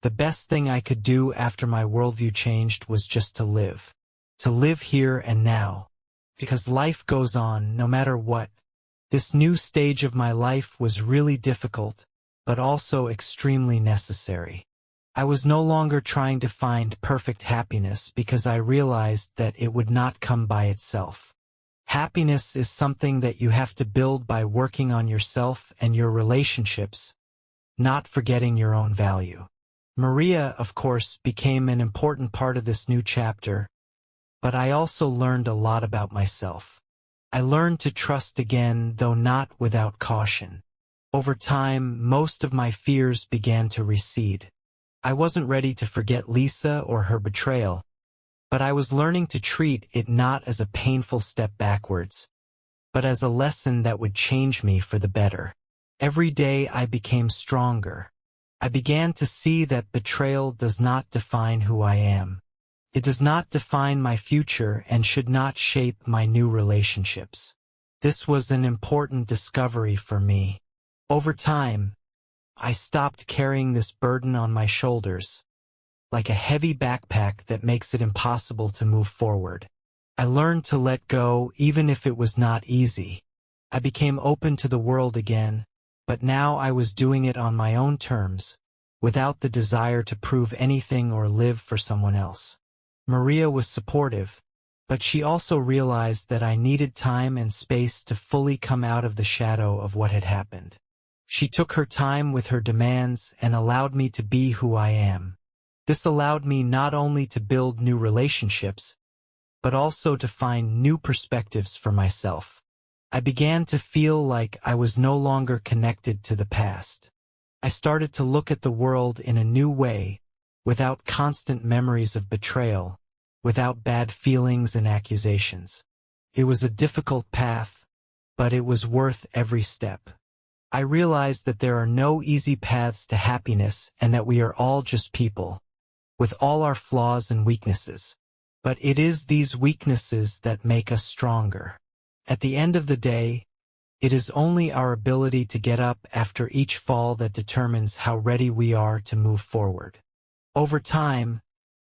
The best thing I could do after my worldview changed was just to live. To live here and now. Because life goes on, no matter what. This new stage of my life was really difficult, but also extremely necessary. I was no longer trying to find perfect happiness because I realized that it would not come by itself. Happiness is something that you have to build by working on yourself and your relationships, not forgetting your own value. Maria, of course, became an important part of this new chapter, but I also learned a lot about myself. I learned to trust again, though not without caution. Over time, most of my fears began to recede. I wasn't ready to forget Lisa or her betrayal, but I was learning to treat it not as a painful step backwards, but as a lesson that would change me for the better. Every day I became stronger. I began to see that betrayal does not define who I am. It does not define my future and should not shape my new relationships. This was an important discovery for me. Over time, I stopped carrying this burden on my shoulders, like a heavy backpack that makes it impossible to move forward. I learned to let go even if it was not easy. I became open to the world again, but now I was doing it on my own terms, without the desire to prove anything or live for someone else. Maria was supportive, but she also realized that I needed time and space to fully come out of the shadow of what had happened. She took her time with her demands and allowed me to be who I am. This allowed me not only to build new relationships, but also to find new perspectives for myself. I began to feel like I was no longer connected to the past. I started to look at the world in a new way, without constant memories of betrayal, without bad feelings and accusations. It was a difficult path, but it was worth every step. I realized that there are no easy paths to happiness and that we are all just people, with all our flaws and weaknesses. But it is these weaknesses that make us stronger. At the end of the day, it is only our ability to get up after each fall that determines how ready we are to move forward. Over time,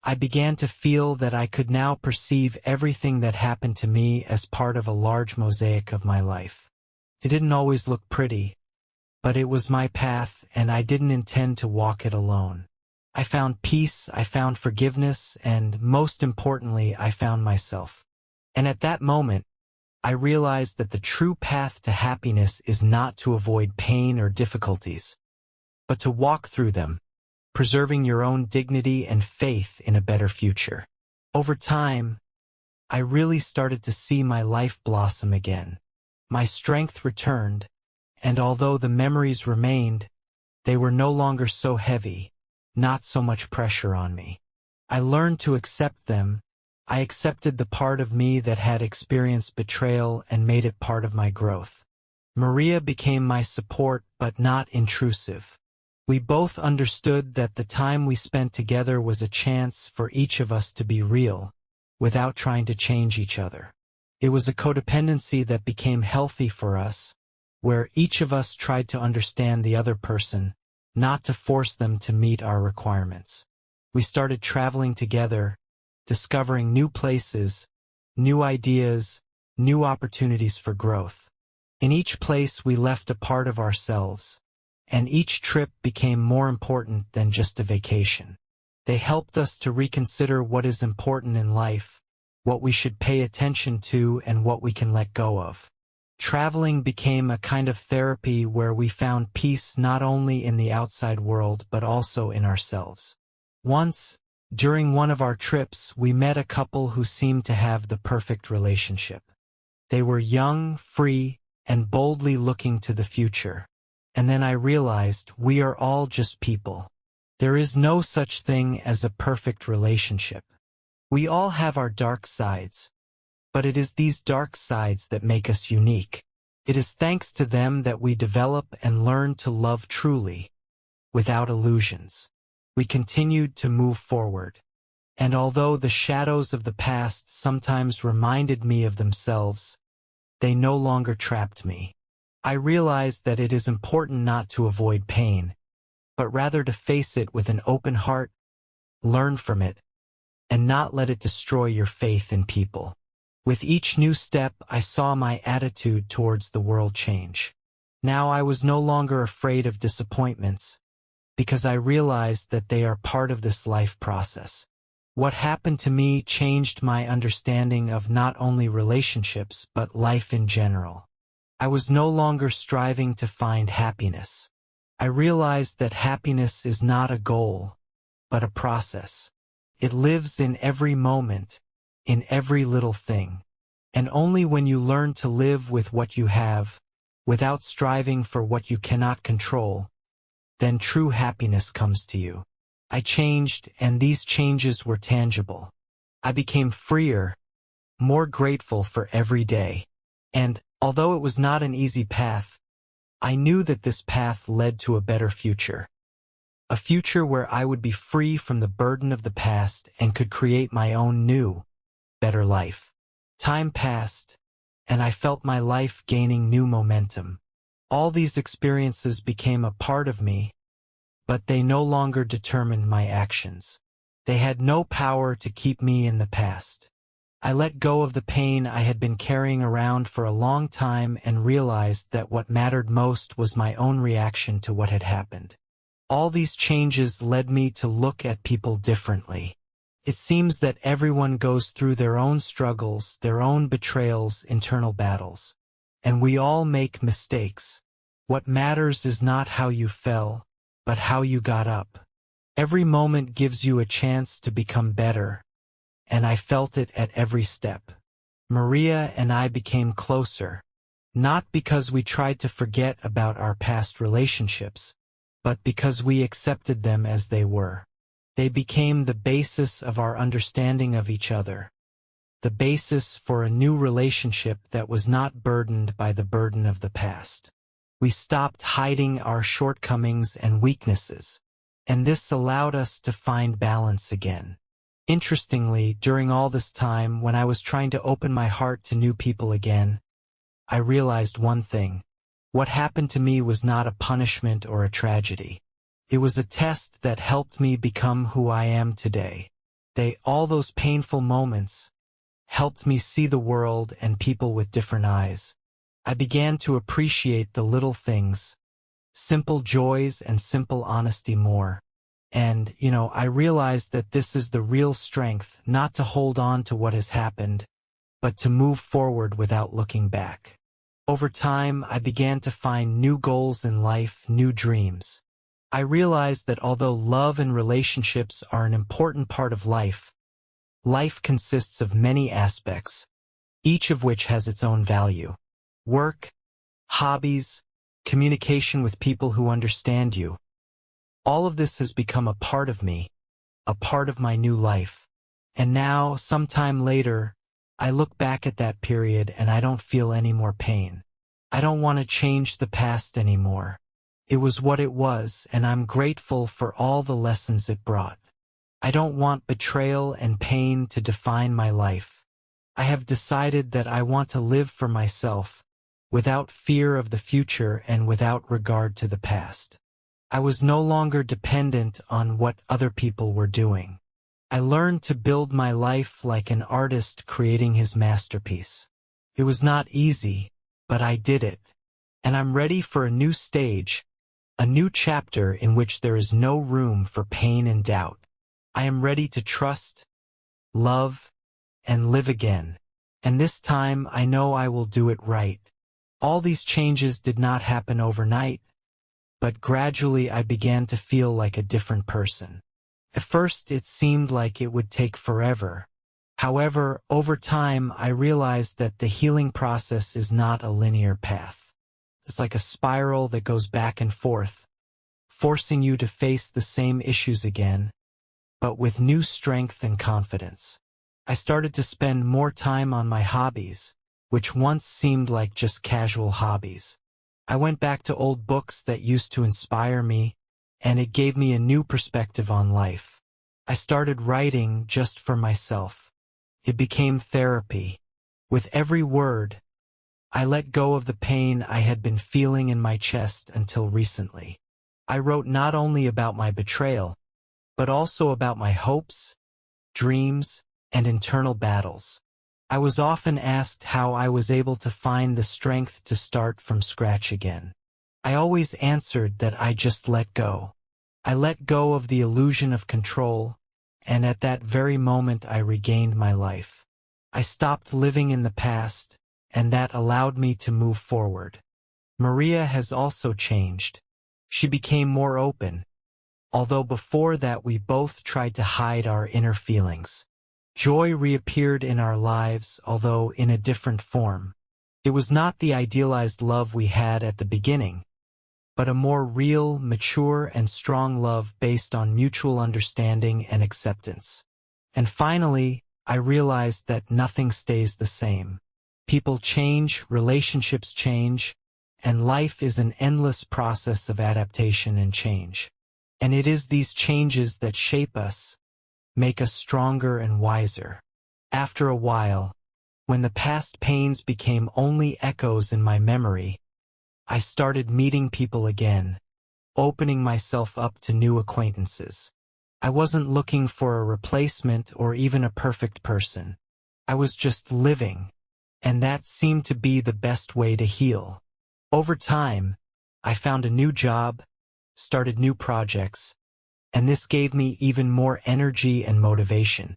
I began to feel that I could now perceive everything that happened to me as part of a large mosaic of my life. It didn't always look pretty, but it was my path and I didn't intend to walk it alone. I found peace, I found forgiveness, and most importantly, I found myself. And at that moment, I realized that the true path to happiness is not to avoid pain or difficulties, but to walk through them, preserving your own dignity and faith in a better future. Over time, I really started to see my life blossom again. My strength returned, and although the memories remained, they were no longer so heavy, not so much pressure on me. I learned to accept them. I accepted the part of me that had experienced betrayal and made it part of my growth. Maria became my support, but not intrusive. We both understood that the time we spent together was a chance for each of us to be real, without trying to change each other. It was a codependency that became healthy for us, where each of us tried to understand the other person, not to force them to meet our requirements. We started traveling together, discovering new places, new ideas, new opportunities for growth. In each place we left a part of ourselves, and each trip became more important than just a vacation. They helped us to reconsider what is important in life, what we should pay attention to, and what we can let go of. Traveling became a kind of therapy where we found peace not only in the outside world but also in ourselves. Once, during one of our trips, we met a couple who seemed to have the perfect relationship. They were young, free, and boldly looking to the future. And then I realized we are all just people. There is no such thing as a perfect relationship. We all have our dark sides, but it is these dark sides that make us unique. It is thanks to them that we develop and learn to love truly, without illusions. We continued to move forward. And although the shadows of the past sometimes reminded me of themselves, they no longer trapped me. I realized that it is important not to avoid pain, but rather to face it with an open heart, learn from it, and not let it destroy your faith in people. With each new step, I saw my attitude towards the world change. Now I was no longer afraid of disappointments, because I realized that they are part of this life process. What happened to me changed my understanding of not only relationships but life in general. I was no longer striving to find happiness. I realized that happiness is not a goal, but a process. It lives in every moment, in every little thing. And only when you learn to live with what you have, without striving for what you cannot control, then true happiness comes to you. I changed, and these changes were tangible. I became freer, more grateful for every day. And, although it was not an easy path, I knew that this path led to a better future. A future where I would be free from the burden of the past and could create my own new, better life. Time passed, and I felt my life gaining new momentum. All these experiences became a part of me, but they no longer determined my actions. They had no power to keep me in the past. I let go of the pain I had been carrying around for a long time and realized that what mattered most was my own reaction to what had happened. All these changes led me to look at people differently. It seems that everyone goes through their own struggles, their own betrayals, internal battles. And we all make mistakes. What matters is not how you fell, but how you got up. Every moment gives you a chance to become better, and I felt it at every step. Maria and I became closer, not because we tried to forget about our past relationships, but because we accepted them as they were. They became the basis of our understanding of each other, the basis for a new relationship that was not burdened by the burden of the past. We stopped hiding our shortcomings and weaknesses, and this allowed us to find balance again. Interestingly, during all this time, when I was trying to open my heart to new people again, I realized one thing. What happened to me was not a punishment or a tragedy. It was a test that helped me become who I am today. All those painful moments, helped me see the world and people with different eyes. I began to appreciate the little things, simple joys and simple honesty more. And, I realized that this is the real strength, not to hold on to what has happened, but to move forward without looking back. Over time, I began to find new goals in life, new dreams. I realized that although love and relationships are an important part of life, life consists of many aspects, each of which has its own value. Work, hobbies, communication with people who understand you. All of this has become a part of me, a part of my new life. And now, sometime later, I look back at that period and I don't feel any more pain. I don't want to change the past anymore. It was what it was, and I'm grateful for all the lessons it brought. I don't want betrayal and pain to define my life. I have decided that I want to live for myself, without fear of the future and without regard to the past. I was no longer dependent on what other people were doing. I learned to build my life like an artist creating his masterpiece. It was not easy, but I did it. And I'm ready for a new stage, a new chapter in which there is no room for pain and doubt. I am ready to trust, love, and live again. And this time I know I will do it right. All these changes did not happen overnight, but gradually I began to feel like a different person. At first it seemed like it would take forever. However, over time I realized that the healing process is not a linear path. It's like a spiral that goes back and forth, forcing you to face the same issues again, but with new strength and confidence. I started to spend more time on my hobbies, which once seemed like just casual hobbies. I went back to old books that used to inspire me, and it gave me a new perspective on life. I started writing just for myself. It became therapy. With every word, I let go of the pain I had been feeling in my chest until recently. I wrote not only about my betrayal, but also about my hopes, dreams, and internal battles. I was often asked how I was able to find the strength to start from scratch again. I always answered that I just let go. I let go of the illusion of control, and at that very moment I regained my life. I stopped living in the past, and that allowed me to move forward. Maria has also changed. She became more open, although before that we both tried to hide our inner feelings. Joy reappeared in our lives, although in a different form. It was not the idealized love we had at the beginning, but a more real, mature, and strong love based on mutual understanding and acceptance. And finally, I realized that nothing stays the same. People change, relationships change, and life is an endless process of adaptation and change. And it is these changes that shape us, make us stronger and wiser. After a while, when the past pains became only echoes in my memory, I started meeting people again, opening myself up to new acquaintances. I wasn't looking for a replacement or even a perfect person. I was just living, and that seemed to be the best way to heal. Over time, I found a new job, started new projects, and this gave me even more energy and motivation.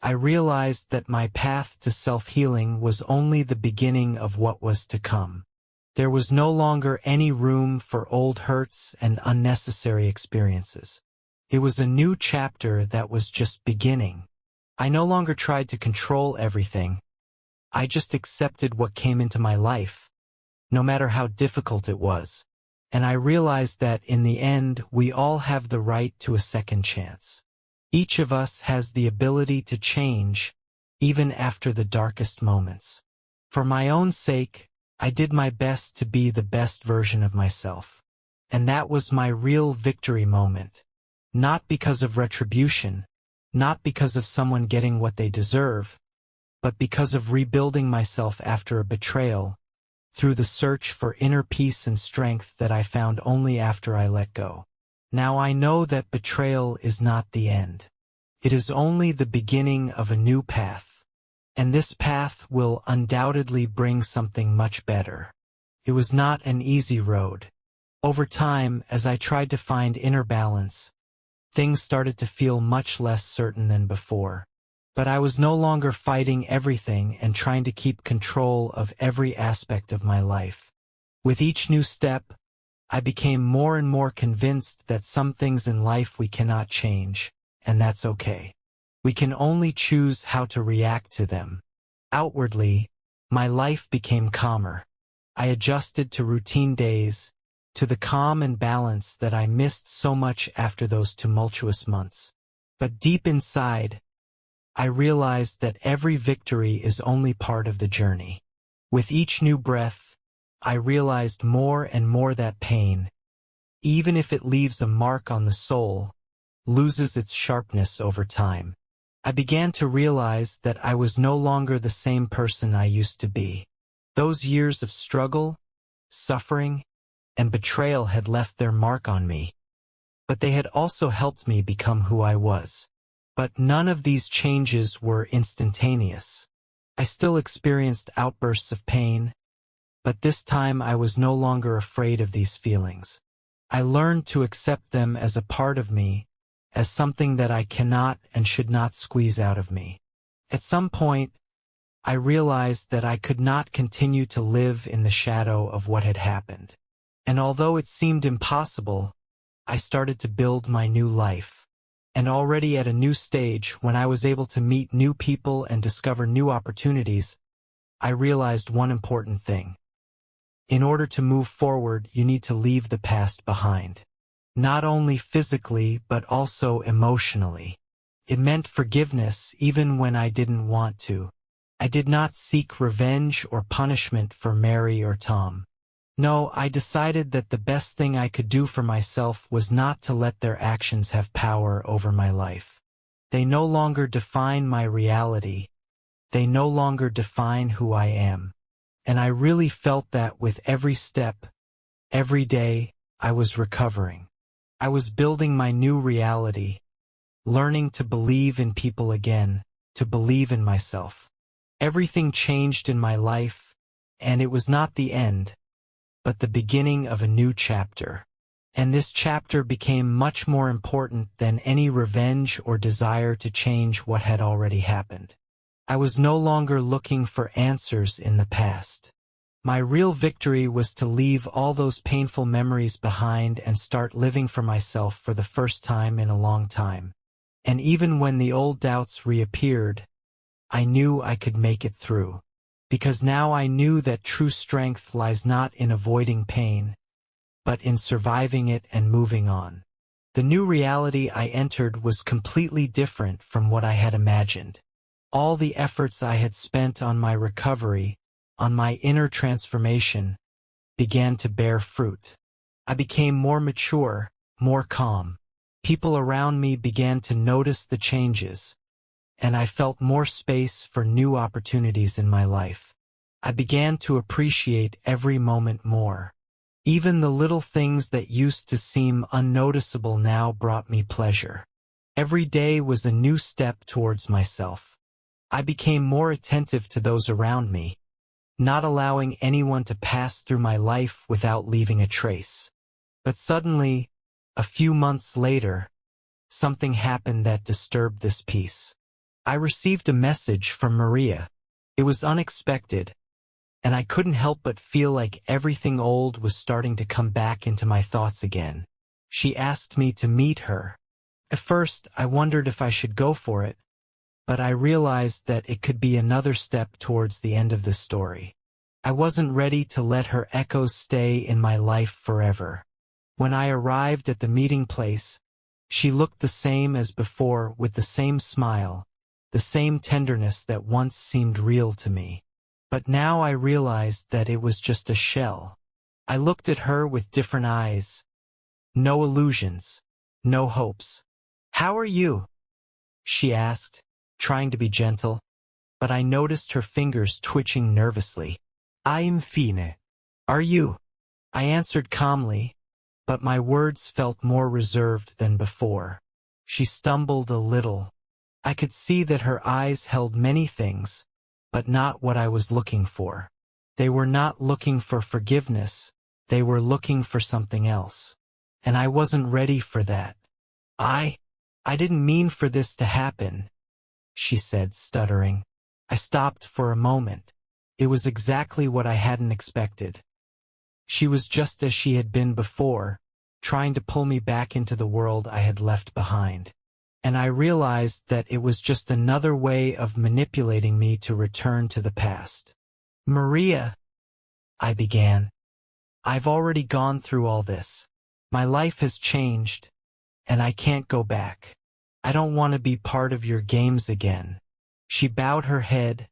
I realized that my path to self-healing was only the beginning of what was to come. There was no longer any room for old hurts and unnecessary experiences. It was a new chapter that was just beginning. I no longer tried to control everything. I just accepted what came into my life, no matter how difficult it was. And I realized that in the end, we all have the right to a second chance. Each of us has the ability to change, even after the darkest moments. For my own sake, I did my best to be the best version of myself. And that was my real victory moment. Not because of retribution, not because of someone getting what they deserve, but because of rebuilding myself after a betrayal, through the search for inner peace and strength that I found only after I let go. Now I know that betrayal is not the end. It is only the beginning of a new path. And this path will undoubtedly bring something much better. It was not an easy road. Over time, as I tried to find inner balance, things started to feel much less certain than before. But I was no longer fighting everything and trying to keep control of every aspect of my life. With each new step, I became more and more convinced that some things in life we cannot change, and that's okay. We can only choose how to react to them. Outwardly, my life became calmer. I adjusted to routine days, to the calm and balance that I missed so much after those tumultuous months. But deep inside, I realized that every victory is only part of the journey. With each new breath, I realized more and more that pain, even if it leaves a mark on the soul, loses its sharpness over time. I began to realize that I was no longer the same person I used to be. Those years of struggle, suffering, and betrayal had left their mark on me, but they had also helped me become who I was. But none of these changes were instantaneous. I still experienced outbursts of pain, but this time I was no longer afraid of these feelings. I learned to accept them as a part of me, as something that I cannot and should not squeeze out of me. At some point, I realized that I could not continue to live in the shadow of what had happened. And although it seemed impossible, I started to build my new life. And already at a new stage, when I was able to meet new people and discover new opportunities, I realized one important thing. In order to move forward, you need to leave the past behind. Not only physically, but also emotionally. It meant forgiveness even when I didn't want to. I did not seek revenge or punishment for Mary or Tom. No, I decided that the best thing I could do for myself was not to let their actions have power over my life. They no longer define my reality. They no longer define who I am. And I really felt that with every step, every day, I was recovering. I was building my new reality, learning to believe in people again, to believe in myself. Everything changed in my life, and it was not the end, but the beginning of a new chapter. And this chapter became much more important than any revenge or desire to change what had already happened. I was no longer looking for answers in the past. My real victory was to leave all those painful memories behind and start living for myself for the first time in a long time. And even when the old doubts reappeared, I knew I could make it through. Because now I knew that true strength lies not in avoiding pain, but in surviving it and moving on. The new reality I entered was completely different from what I had imagined. All the efforts I had spent on my recovery, on my inner transformation, began to bear fruit. I became more mature, more calm. People around me began to notice the changes, and I felt more space for new opportunities in my life. I began to appreciate every moment more. Even the little things that used to seem unnoticeable now brought me pleasure. Every day was a new step towards myself. I became more attentive to those around me, not allowing anyone to pass through my life without leaving a trace. But suddenly, a few months later, something happened that disturbed this peace. I received a message from Maria. It was unexpected, and I couldn't help but feel like everything old was starting to come back into my thoughts again. She asked me to meet her. At first, I wondered if I should go for it, but I realized that it could be another step towards the end of the story. I wasn't ready to let her echoes stay in my life forever. When I arrived at the meeting place, she looked the same as before, with the same smile, the same tenderness that once seemed real to me. But now I realized that it was just a shell. I looked at her with different eyes. No illusions, no hopes. "How are you?" she asked, trying to be gentle, but I noticed her fingers twitching nervously. "I'm fine. Are you?" I answered calmly, but my words felt more reserved than before. She stumbled a little. I could see that her eyes held many things, but not what I was looking for. They were not looking for forgiveness, they were looking for something else. And I wasn't ready for that. I didn't mean for this to happen," she said, stuttering. I stopped for a moment. It was exactly what I hadn't expected. She was just as she had been before, trying to pull me back into the world I had left behind. And I realized that it was just another way of manipulating me to return to the past. "Maria," I began, "I've already gone through all this. My life has changed, and I can't go back. I don't want to be part of your games again." She bowed her head,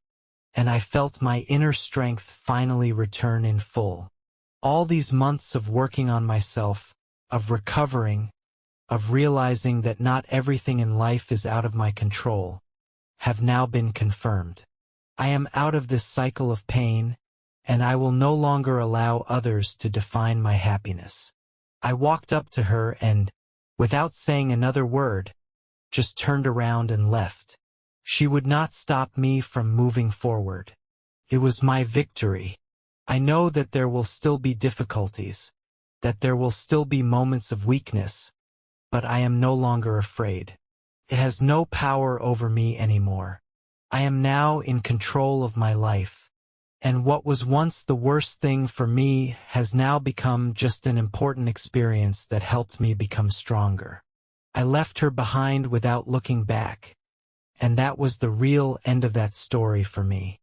and I felt my inner strength finally return in full. All these months of working on myself, of recovering, of realizing that not everything in life is out of my control, have now been confirmed. I am out of this cycle of pain, and I will no longer allow others to define my happiness. I walked up to her and, without saying another word, just turned around and left. She would not stop me from moving forward. It was my victory. I know that there will still be difficulties, that there will still be moments of weakness, but I am no longer afraid. It has no power over me anymore. I am now in control of my life. And what was once the worst thing for me has now become just an important experience that helped me become stronger. I left her behind without looking back. And that was the real end of that story for me.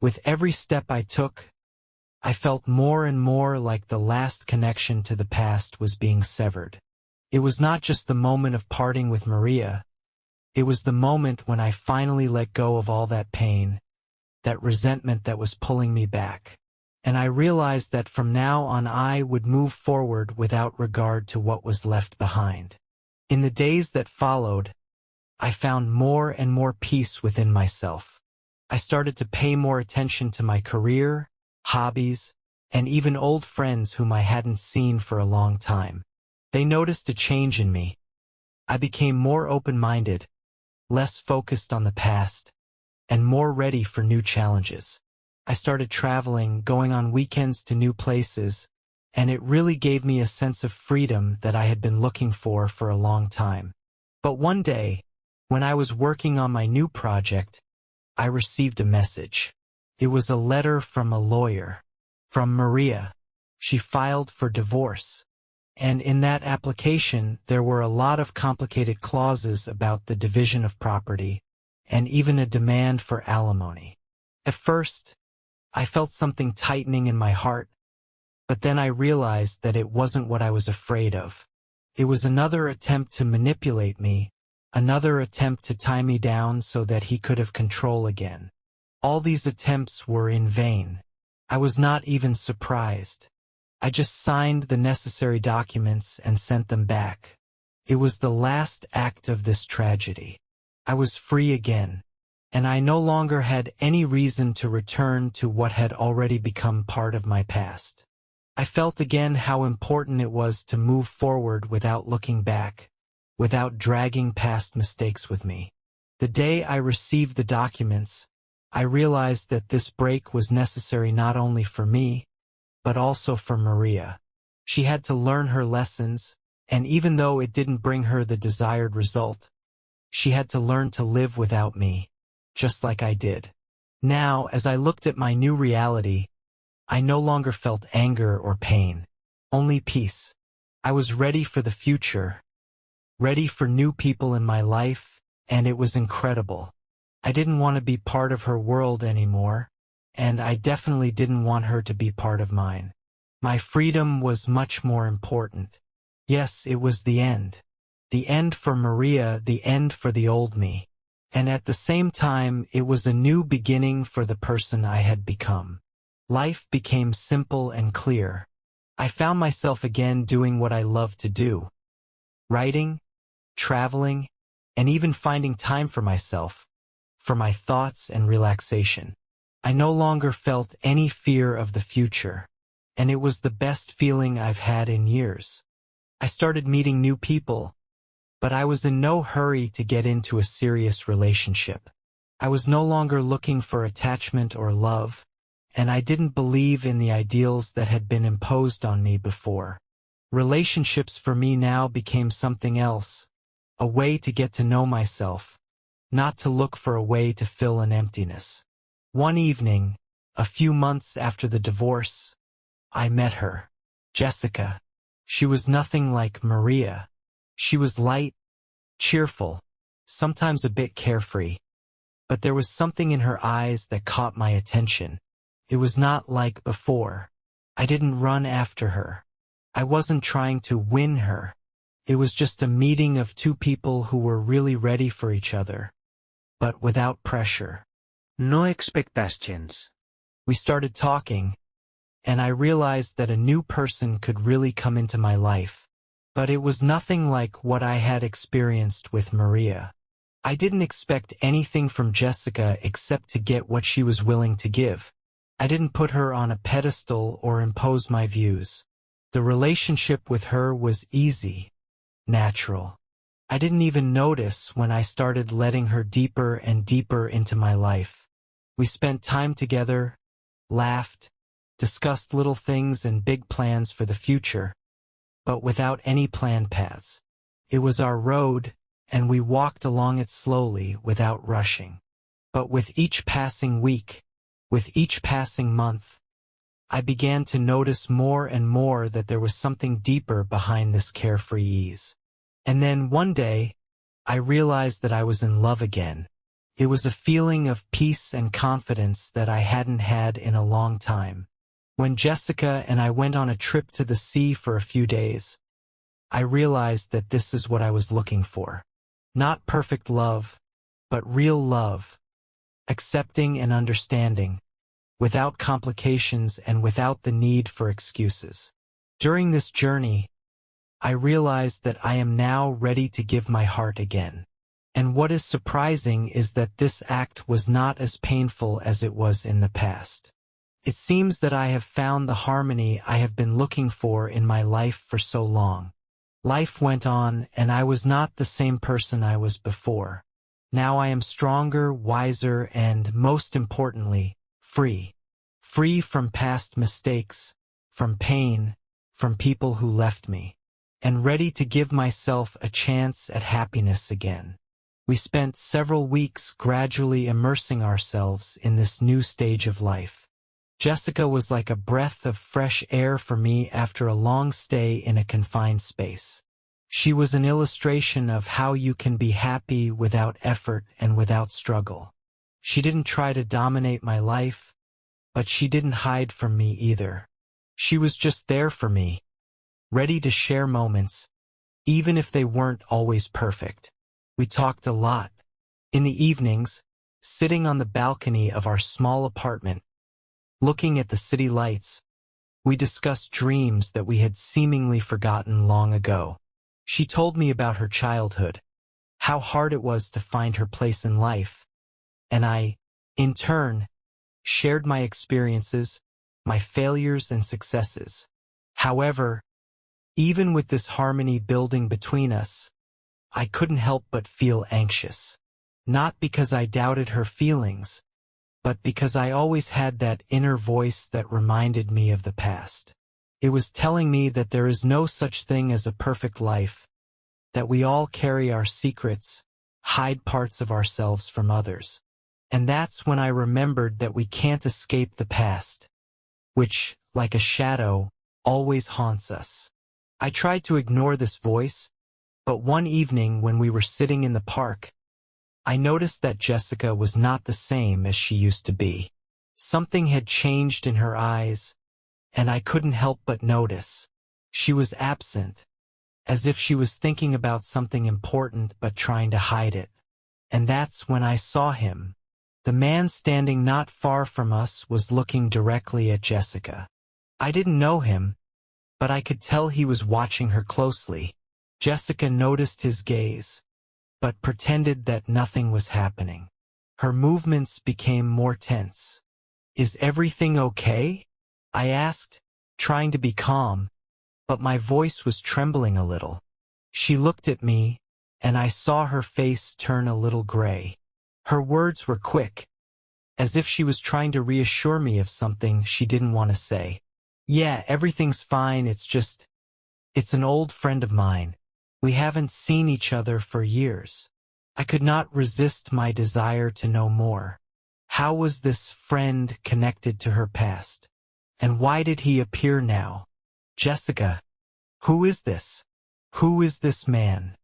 With every step I took, I felt more and more like the last connection to the past was being severed. It was not just the moment of parting with Maria. It was the moment when I finally let go of all that pain, that resentment that was pulling me back. And I realized that from now on I would move forward without regard to what was left behind. In the days that followed, I found more and more peace within myself. I started to pay more attention to my career, hobbies, and even old friends whom I hadn't seen for a long time. They noticed a change in me. I became more open-minded, less focused on the past, and more ready for new challenges. I started traveling, going on weekends to new places, and it really gave me a sense of freedom that I had been looking for a long time. But one day, when I was working on my new project, I received a message. It was a letter from a lawyer, from Maria. She filed for divorce. And in that application, there were a lot of complicated clauses about the division of property, and even a demand for alimony. At first, I felt something tightening in my heart, but then I realized that it wasn't what I was afraid of. It was another attempt to manipulate me, another attempt to tie me down so that he could have control again. All these attempts were in vain. I was not even surprised. I just signed the necessary documents and sent them back. It was the last act of this tragedy. I was free again, and I no longer had any reason to return to what had already become part of my past. I felt again how important it was to move forward without looking back, without dragging past mistakes with me. The day I received the documents, I realized that this break was necessary not only for me, but also for Maria. She had to learn her lessons, and even though it didn't bring her the desired result, she had to learn to live without me, just like I did. Now, as I looked at my new reality, I no longer felt anger or pain, only peace. I was ready for the future, ready for new people in my life, and it was incredible. I didn't want to be part of her world anymore, and I definitely didn't want her to be part of mine. My freedom was much more important. Yes, it was the end. The end for Maria, the end for the old me. And at the same time, it was a new beginning for the person I had become. Life became simple and clear. I found myself again doing what I love to do. Writing, traveling, and even finding time for myself, for my thoughts and relaxation. I no longer felt any fear of the future, and it was the best feeling I've had in years. I started meeting new people, but I was in no hurry to get into a serious relationship. I was no longer looking for attachment or love, and I didn't believe in the ideals that had been imposed on me before. Relationships for me now became something else, a way to get to know myself, not to look for a way to fill an emptiness. One evening, a few months after the divorce, I met her, Jessica. She was nothing like Maria. She was light, cheerful, sometimes a bit carefree. But there was something in her eyes that caught my attention. It was not like before. I didn't run after her. I wasn't trying to win her. It was just a meeting of two people who were really ready for each other, but without pressure. No expectations. We started talking, and I realized that a new person could really come into my life. But it was nothing like what I had experienced with Maria. I didn't expect anything from Jessica except to get what she was willing to give. I didn't put her on a pedestal or impose my views. The relationship with her was easy, natural. I didn't even notice when I started letting her deeper and deeper into my life. We spent time together, laughed, discussed little things and big plans for the future, but without any planned paths. It was our road, and we walked along it slowly without rushing. But with each passing week, with each passing month, I began to notice more and more that there was something deeper behind this carefree ease. And then one day, I realized that I was in love again. It was a feeling of peace and confidence that I hadn't had in a long time. When Jessica and I went on a trip to the sea for a few days, I realized that this is what I was looking for. Not perfect love, but real love, accepting and understanding, without complications and without the need for excuses. During this journey, I realized that I am now ready to give my heart again. And what is surprising is that this act was not as painful as it was in the past. It seems that I have found the harmony I have been looking for in my life for so long. Life went on, and I was not the same person I was before. Now I am stronger, wiser, and, most importantly, free. Free from past mistakes, from pain, from people who left me, and ready to give myself a chance at happiness again. We spent several weeks gradually immersing ourselves in this new stage of life. Jessica was like a breath of fresh air for me after a long stay in a confined space. She was an illustration of how you can be happy without effort and without struggle. She didn't try to dominate my life, but she didn't hide from me either. She was just there for me, ready to share moments, even if they weren't always perfect. We talked a lot. In the evenings, sitting on the balcony of our small apartment, looking at the city lights, we discussed dreams that we had seemingly forgotten long ago. She told me about her childhood, how hard it was to find her place in life, and I, in turn, shared my experiences, my failures and successes. However, even with this harmony building between us, I couldn't help but feel anxious. Not because I doubted her feelings, but because I always had that inner voice that reminded me of the past. It was telling me that there is no such thing as a perfect life, that we all carry our secrets, hide parts of ourselves from others. And that's when I remembered that we can't escape the past, which, like a shadow, always haunts us. I tried to ignore this voice, but one evening when we were sitting in the park, I noticed that Jessica was not the same as she used to be. Something had changed in her eyes, and I couldn't help but notice. She was absent, as if she was thinking about something important but trying to hide it. And that's when I saw him. The man standing not far from us was looking directly at Jessica. I didn't know him, but I could tell he was watching her closely. Jessica noticed his gaze, but pretended that nothing was happening. Her movements became more tense. "Is everything okay?" I asked, trying to be calm, but my voice was trembling a little. She looked at me, and I saw her face turn a little gray. Her words were quick, as if she was trying to reassure me of something she didn't want to say. "Yeah, everything's fine, it's an old friend of mine. We haven't seen each other for years." I could not resist my desire to know more. How was this friend connected to her past? And why did he appear now? "Jessica, who is this? Who is this man?"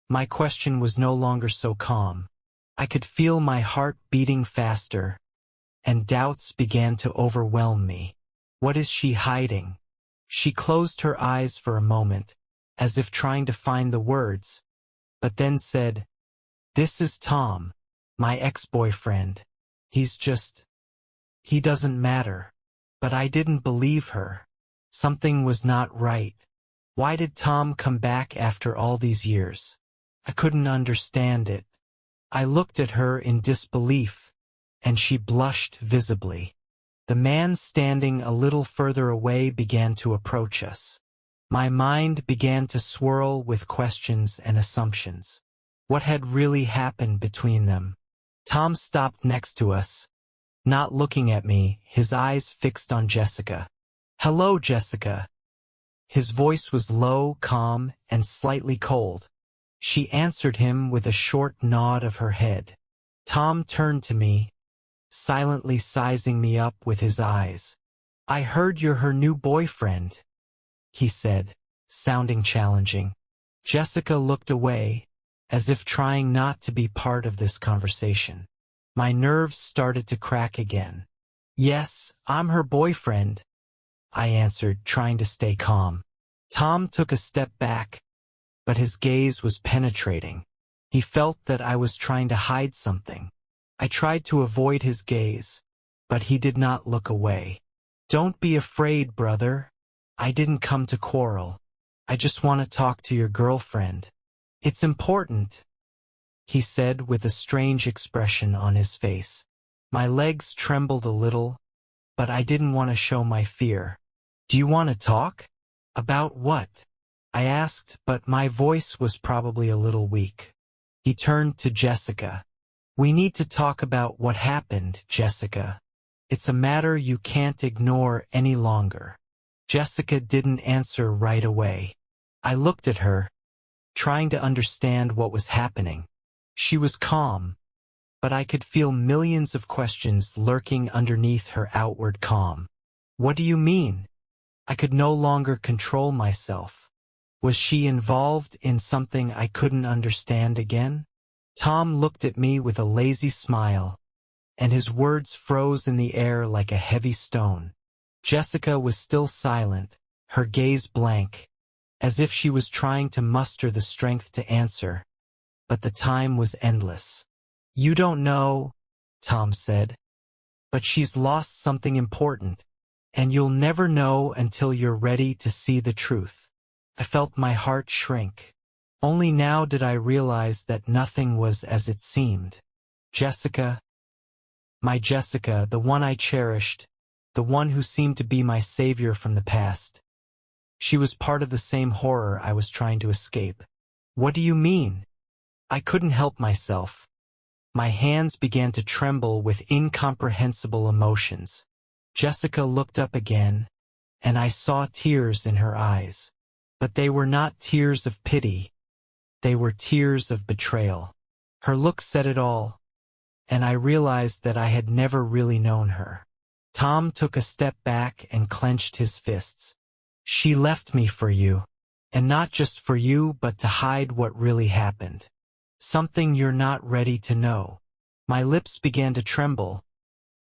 My question was no longer so calm. I could feel my heart beating faster, and doubts began to overwhelm me. What is she hiding? She closed her eyes for a moment, as if trying to find the words, but then said, "This is Tom, my ex-boyfriend. He doesn't matter." But I didn't believe her. Something was not right. Why did Tom come back after all these years? I couldn't understand it. I looked at her in disbelief, and she blushed visibly. The man standing a little further away began to approach us. My mind began to swirl with questions and assumptions. What had really happened between them? Tom stopped next to us, not looking at me, his eyes fixed on Jessica. "Hello, Jessica." His voice was low, calm, and slightly cold. She answered him with a short nod of her head. Tom turned to me, silently sizing me up with his eyes. "I heard you're her new boyfriend," he said, sounding challenging. Jessica looked away, as if trying not to be part of this conversation. My nerves started to crack again. "Yes, I'm her boyfriend," I answered, trying to stay calm. Tom took a step back, but his gaze was penetrating. He felt that I was trying to hide something. I tried to avoid his gaze, but he did not look away. "Don't be afraid, brother. I didn't come to quarrel. I just want to talk to your girlfriend. It's important," he said with a strange expression on his face. My legs trembled a little, but I didn't want to show my fear. "Do you want to talk?" "About what?" I asked, but my voice was probably a little weak. He turned to Jessica. "We need to talk about what happened, Jessica. It's a matter you can't ignore any longer." Jessica didn't answer right away. I looked at her, trying to understand what was happening. She was calm, but I could feel millions of questions lurking underneath her outward calm. "What do you mean?" I could no longer control myself. Was she involved in something I couldn't understand again? Tom looked at me with a lazy smile, and his words froze in the air like a heavy stone. Jessica was still silent, her gaze blank, as if she was trying to muster the strength to answer, but the time was endless. "You don't know," Tom said, "but she's lost something important, and you'll never know until you're ready to see the truth." I felt my heart shrink. Only now did I realize that nothing was as it seemed. Jessica, my Jessica, the one I cherished, the one who seemed to be my savior from the past. She was part of the same horror I was trying to escape. "What do you mean?" I couldn't help myself. My hands began to tremble with incomprehensible emotions. Jessica looked up again, and I saw tears in her eyes. But they were not tears of pity. They were tears of betrayal. Her look said it all, and I realized that I had never really known her. Tom took a step back and clenched his fists. "She left me for you, and not just for you, but to hide what really happened. Something you're not ready to know." My lips began to tremble,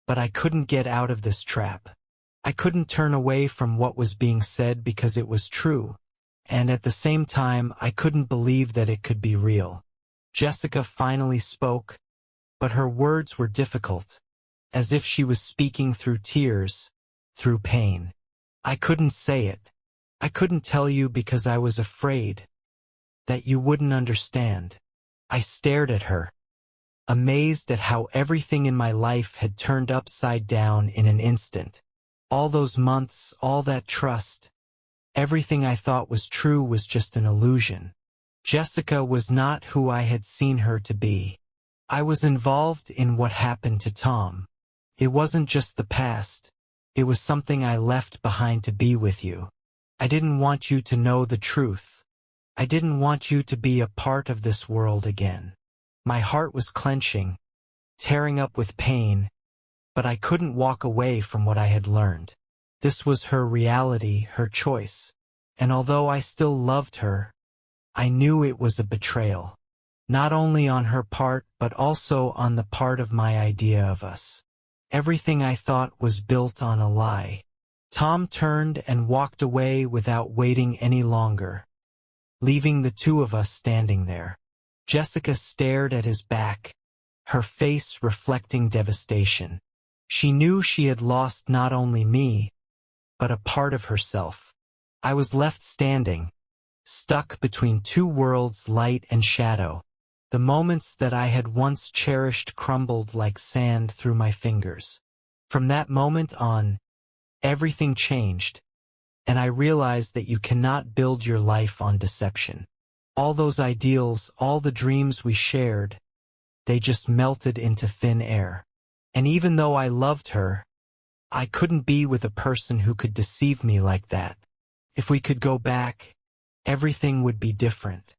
but I couldn't get out of this trap. I couldn't turn away from what was being said because it was true, and at the same time I couldn't believe that it could be real. Jessica finally spoke, but her words were difficult, as if she was speaking through tears, through pain. "I couldn't say it. I couldn't tell you because I was afraid that you wouldn't understand." I stared at her, amazed at how everything in my life had turned upside down in an instant. All those months, all that trust, everything I thought was true was just an illusion. Jessica was not who I had seen her to be. I was involved in what happened to Tom. It wasn't just the past. It was something I left behind to be with you. I didn't want you to know the truth. I didn't want you to be a part of this world again. My heart was clenching, tearing up with pain, but I couldn't walk away from what I had learned. This was her reality, her choice, and although I still loved her, I knew it was a betrayal, not only on her part but also on the part of my idea of us. Everything I thought was built on a lie. Tom turned and walked away without waiting any longer, leaving the two of us standing there. Jessica stared at his back, her face reflecting devastation. She knew she had lost not only me, but a part of herself. I was left standing, stuck between two worlds, light and shadow. The moments that I had once cherished crumbled like sand through my fingers. From that moment on, everything changed. and I realized that you cannot build your life on deception. All those ideals, all the dreams we shared, they just melted into thin air. And even though I loved her, I couldn't be with a person who could deceive me like that. If we could go back, everything would be different.